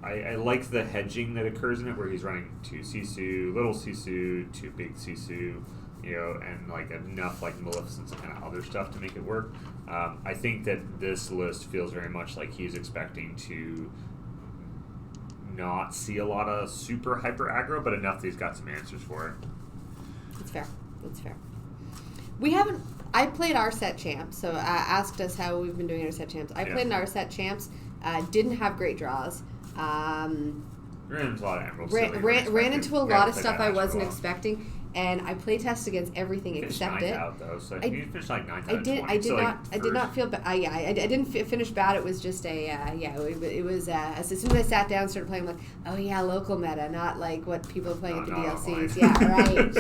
I like the hedging that occurs in it, where he's running 2 Sisu, little Sisu, 2 big Sisu, and like enough like Maleficence and kind of other stuff to make it work. I think that this list feels very much like he's expecting to not see a lot of super hyper aggro, but enough that he's got some answers for it. That's fair. That's fair. We haven't. I played our set champs, so asked us how we've been doing our set champs. I played in our set champs. Didn't have great draws. Ran into a lot of emeralds. Ran into a lot of stuff I wasn't expecting, and I play test against everything except it. Out, though, so you finished like 9 out of 20. I did not feel bad. I didn't finish bad. It was just it was as soon as I sat down and started playing, I'm like, oh yeah, local meta, not like what people are playing at the DLCs. Yeah, right.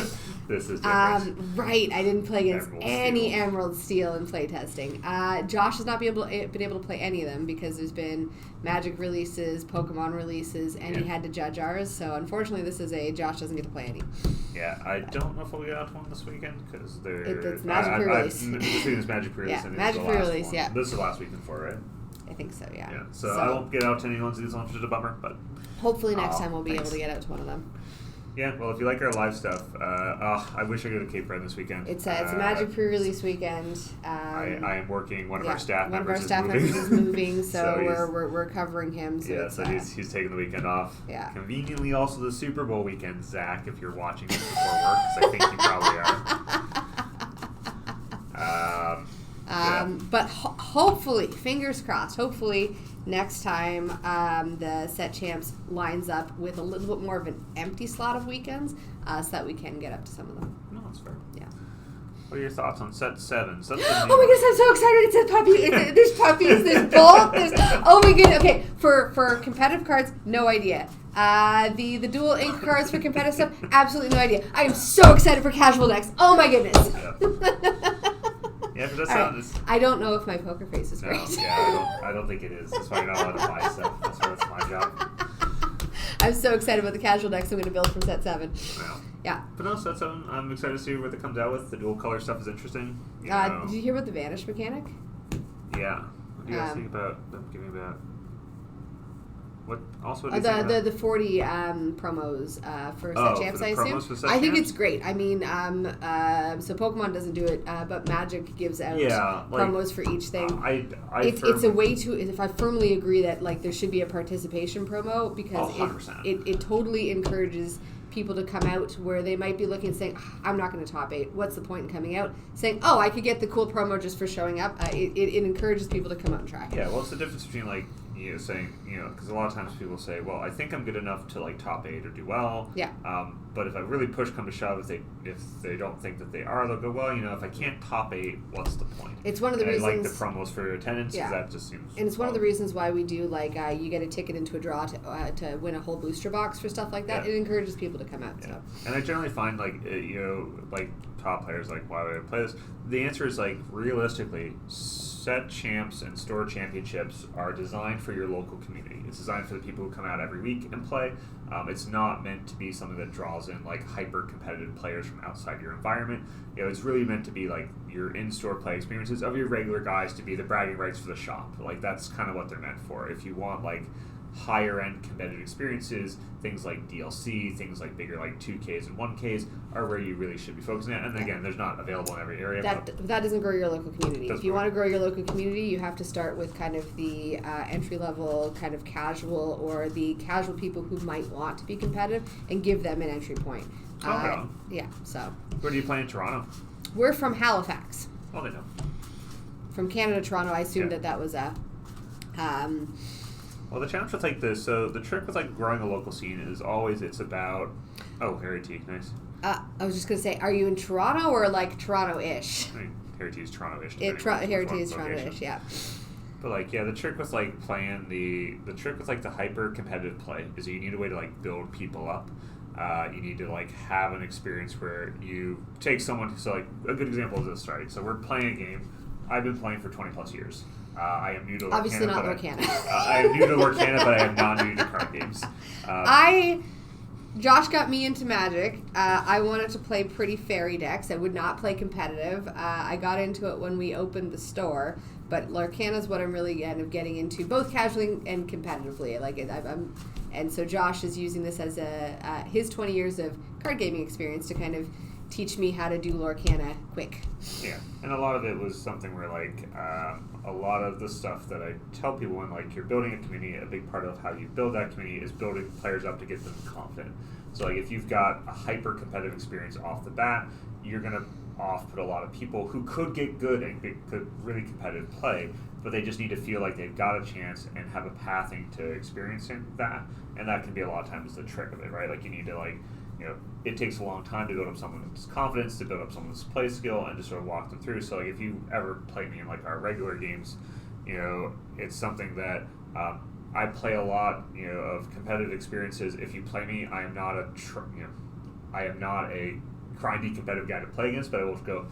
This is different. Right. I didn't play against any Steel. Emerald Steel in playtesting. Josh has not been able to play any of them because there's been Magic releases, Pokemon releases, and he had to judge ours. So unfortunately, this is Josh doesn't get to play any. Yeah, I don't know if we'll get out to one this weekend because it's Magic pre-release. It's Magic pre-release. Yeah, Magic pre-release. Yeah, this is the last weekend for it, right? I think so. Yeah. Yeah. So I won't get out to any ones of these ones, which is a bummer, but hopefully next time we'll be able to get out to one of them. Yeah, well, if you like our live stuff, I wish I could go to Cape Breton this weekend. It's a Magic pre-release weekend. I am working. One of our staff members is moving, so we're covering him. So so he's taking the weekend off. Yeah. Conveniently, also the Super Bowl weekend, Zach. If you're watching this before work, because I think you probably are. But hopefully, fingers crossed. Hopefully. Next time, the set champs lines up with a little bit more of an empty slot of weekends, so that we can get up to some of them. No, that's fair. Yeah. What are your thoughts on set 7? Oh my goodness, I'm so excited! It says puppy. There's puppies. There's both. Oh my goodness. Okay, for competitive cards, no idea. The dual ink cards for competitive stuff, absolutely no idea. I am so excited for casual decks. Oh my goodness. Yeah, but that's not this. I don't know if my poker face is great. Yeah, I don't think it is. That's why you're not allowed to buy stuff. That's my job. I'm so excited about the casual decks I'm going to build from set 7. Yeah. But no, set 7, I'm excited to see what it comes out with. The dual color stuff is interesting. Did you hear about the vanish mechanic? Yeah. What do you guys think about? Give me about. What also? The 40 promos for set champs, I assume. I think it's great. I mean, so Pokemon doesn't do it, but Magic gives out promos for each thing. It's a way to. If I firmly agree that like there should be a participation promo because it totally encourages people to come out where they might be looking and saying, I'm not going to top 8. What's the point in coming out? Saying, I could get the cool promo just for showing up. It encourages people to come out and try. Yeah, well, it's the difference between like saying, because a lot of times people say, well, I think I'm good enough to like top 8 or do well. Yeah. But if I really push come to shove, if they don't think that they are, they'll go, well, if I can't top 8, what's the point? It's one of the and reasons. I like the promos for attendance because Yeah. that just seems. And it's one of the reasons why we do like you get a ticket into a draw to win a whole booster box for stuff like that. Yeah. It encourages people to come out. Yeah. So. And I generally find like like top players like, why would I play this? The answer is like realistically, set champs and store championships are designed for your local community. It's designed for the people who come out every week and play. It's not meant to be something that draws in like hyper competitive players from outside your environment. It's really meant to be like your in-store play experiences of your regular guys to be the bragging rights for the shop. Like that's kind of what they're meant for. If you want like higher end competitive experiences, things like DLC, things like bigger like 2Ks and 1Ks are where you really should be focusing on. And again, there's not available in every area. That doesn't grow your local community. If you want to grow your local community, you have to start with kind of the entry level, kind of casual, or the casual people who might want to be competitive, and give them an entry point. Yeah. So. Where do you play in Toronto? We're from Halifax. Oh, they know. From Canada, Toronto. I assumed that was a. Well, the challenge with like this, so the trick with like growing a local scene is always it's about. Oh, Harry T, nice. I was just gonna say, are you in Toronto or like Toronto-ish? I mean, Harry T is Toronto-ish. Harry T is Toronto-ish, yeah. But like, yeah, the trick with like playing the trick with like the hyper competitive play is that you need a way to like build people up. You need to like have an experience where you take someone. So like a good example is this, right? So we're playing a game. I've been playing for 20 plus years. I am new to Lorcana. Obviously not Lorcana. I am new to Lorcana, but I am not new to card games. Josh got me into Magic. I wanted to play pretty fairy decks. I would not play competitive. I got into it when we opened the store, but Lorcana is what I'm really kind of getting into, both casually and competitively. Like and so Josh is using this as his 20 years of card gaming experience to kind of teach me how to do Lorcana quick. Yeah, and a lot of it was something where like a lot of the stuff that I tell people when like you're building a community, a big part of how you build that community is building players up to get them confident. So like if you've got a hyper competitive experience off the bat, you're gonna off-put a lot of people who could get good and get good, really competitive play, but they just need to feel like they've got a chance and have a pathing to experiencing that, and that can be a lot of times the trick of it, right? Like you need to like, it takes a long time to build up someone's confidence, to build up someone's play skill, and to sort of walk them through. So like if you ever play me in like our regular games, it's something that I play a lot, of competitive experiences. If you play me, I am not a grindy competitive guy to play against, but I will go,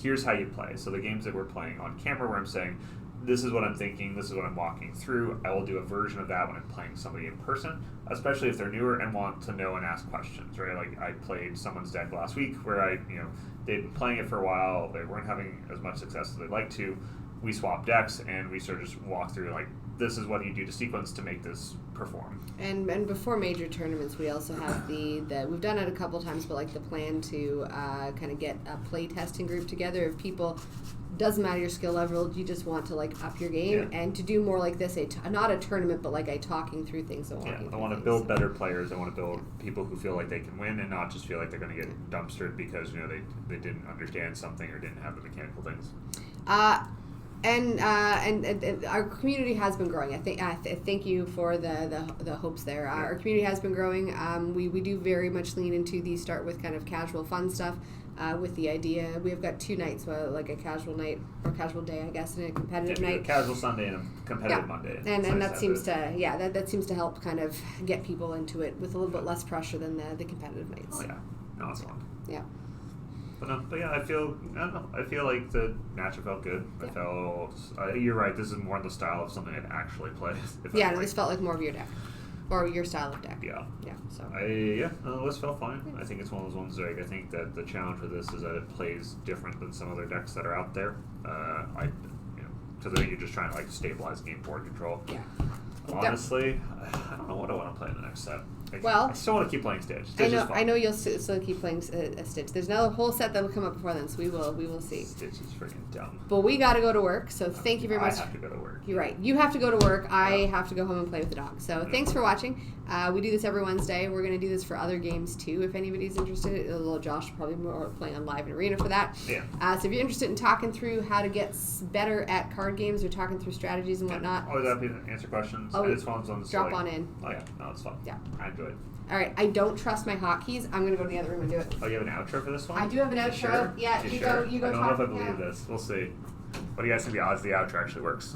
here's how you play. So the games that we're playing on camera where I'm saying, this is what I'm thinking, this is what I'm walking through, I will do a version of that when I'm playing somebody in person, especially if they're newer and want to know and ask questions, right? Like I played someone's deck last week where they'd been playing it for a while, they weren't having as much success as they'd like to. We swapped decks and we sort of just walked through like, this is what you do to sequence to make this perform. And before major tournaments, we also have we've done it a couple times, but like the plan to kind of get a play testing group together of people. Doesn't matter your skill level, you just want to like up your game, and to do more like this, not a tournament, but like a talking through things and walking. I want to build better players. I want to build people who feel like they can win and not just feel like they're going to get dumpstered because they didn't understand something or didn't have the mechanical things. And our community has been growing. Thank you for the hopes there. Our community has been growing. We do very much lean into the start with kind of casual fun stuff. With the idea, we've got 2 nights, like a casual night or casual day, I guess, and a competitive night. A casual Sunday and a competitive Monday. And that seems that seems to help kind of get people into it with a little bit less pressure than the competitive nights. Oh yeah, no, it's fun. Yeah. But yeah, I feel like the matchup felt good. I felt you're right. This is more in the style of something I'd actually play. This felt like more of your deck. Or your style of deck. Yeah. Yeah. So. This felt fine. I think it's one of those ones. Like I think that the challenge with this is that it plays different than some other decks that are out there. Because I think you're just trying to like stabilize game board control. Yeah. Honestly, I don't know what I want to play in the next set. I still want to keep playing Stitch. I know you'll still keep playing Stitch. There's another whole set that will come up before then, so we will see. Stitch is freaking dumb. But we got to go to work, so thank you very much. I have to go to work. You're right. You have to go to work. I have to go home and play with the dog. So thanks for watching. We do this every Wednesday. We're going to do this for other games too. If anybody's interested, little Josh will probably more playing on Live and Arena for that. Yeah. So if you're interested in talking through how to get better at card games or talking through strategies and whatnot, Always happy to answer questions. Oh, And this one's on the drop slate. on in. Oh yeah, no, it's fun. Yeah. I enjoy it. All right. I don't trust my hotkeys. I'm going to go to the other room and do it. Oh, you have an outro for this one? I do have an You outro. Sure? Yeah, you go. You go. I don't know if I talk. believe Yeah. this. We'll see. What do you guys think the odds the outro actually works?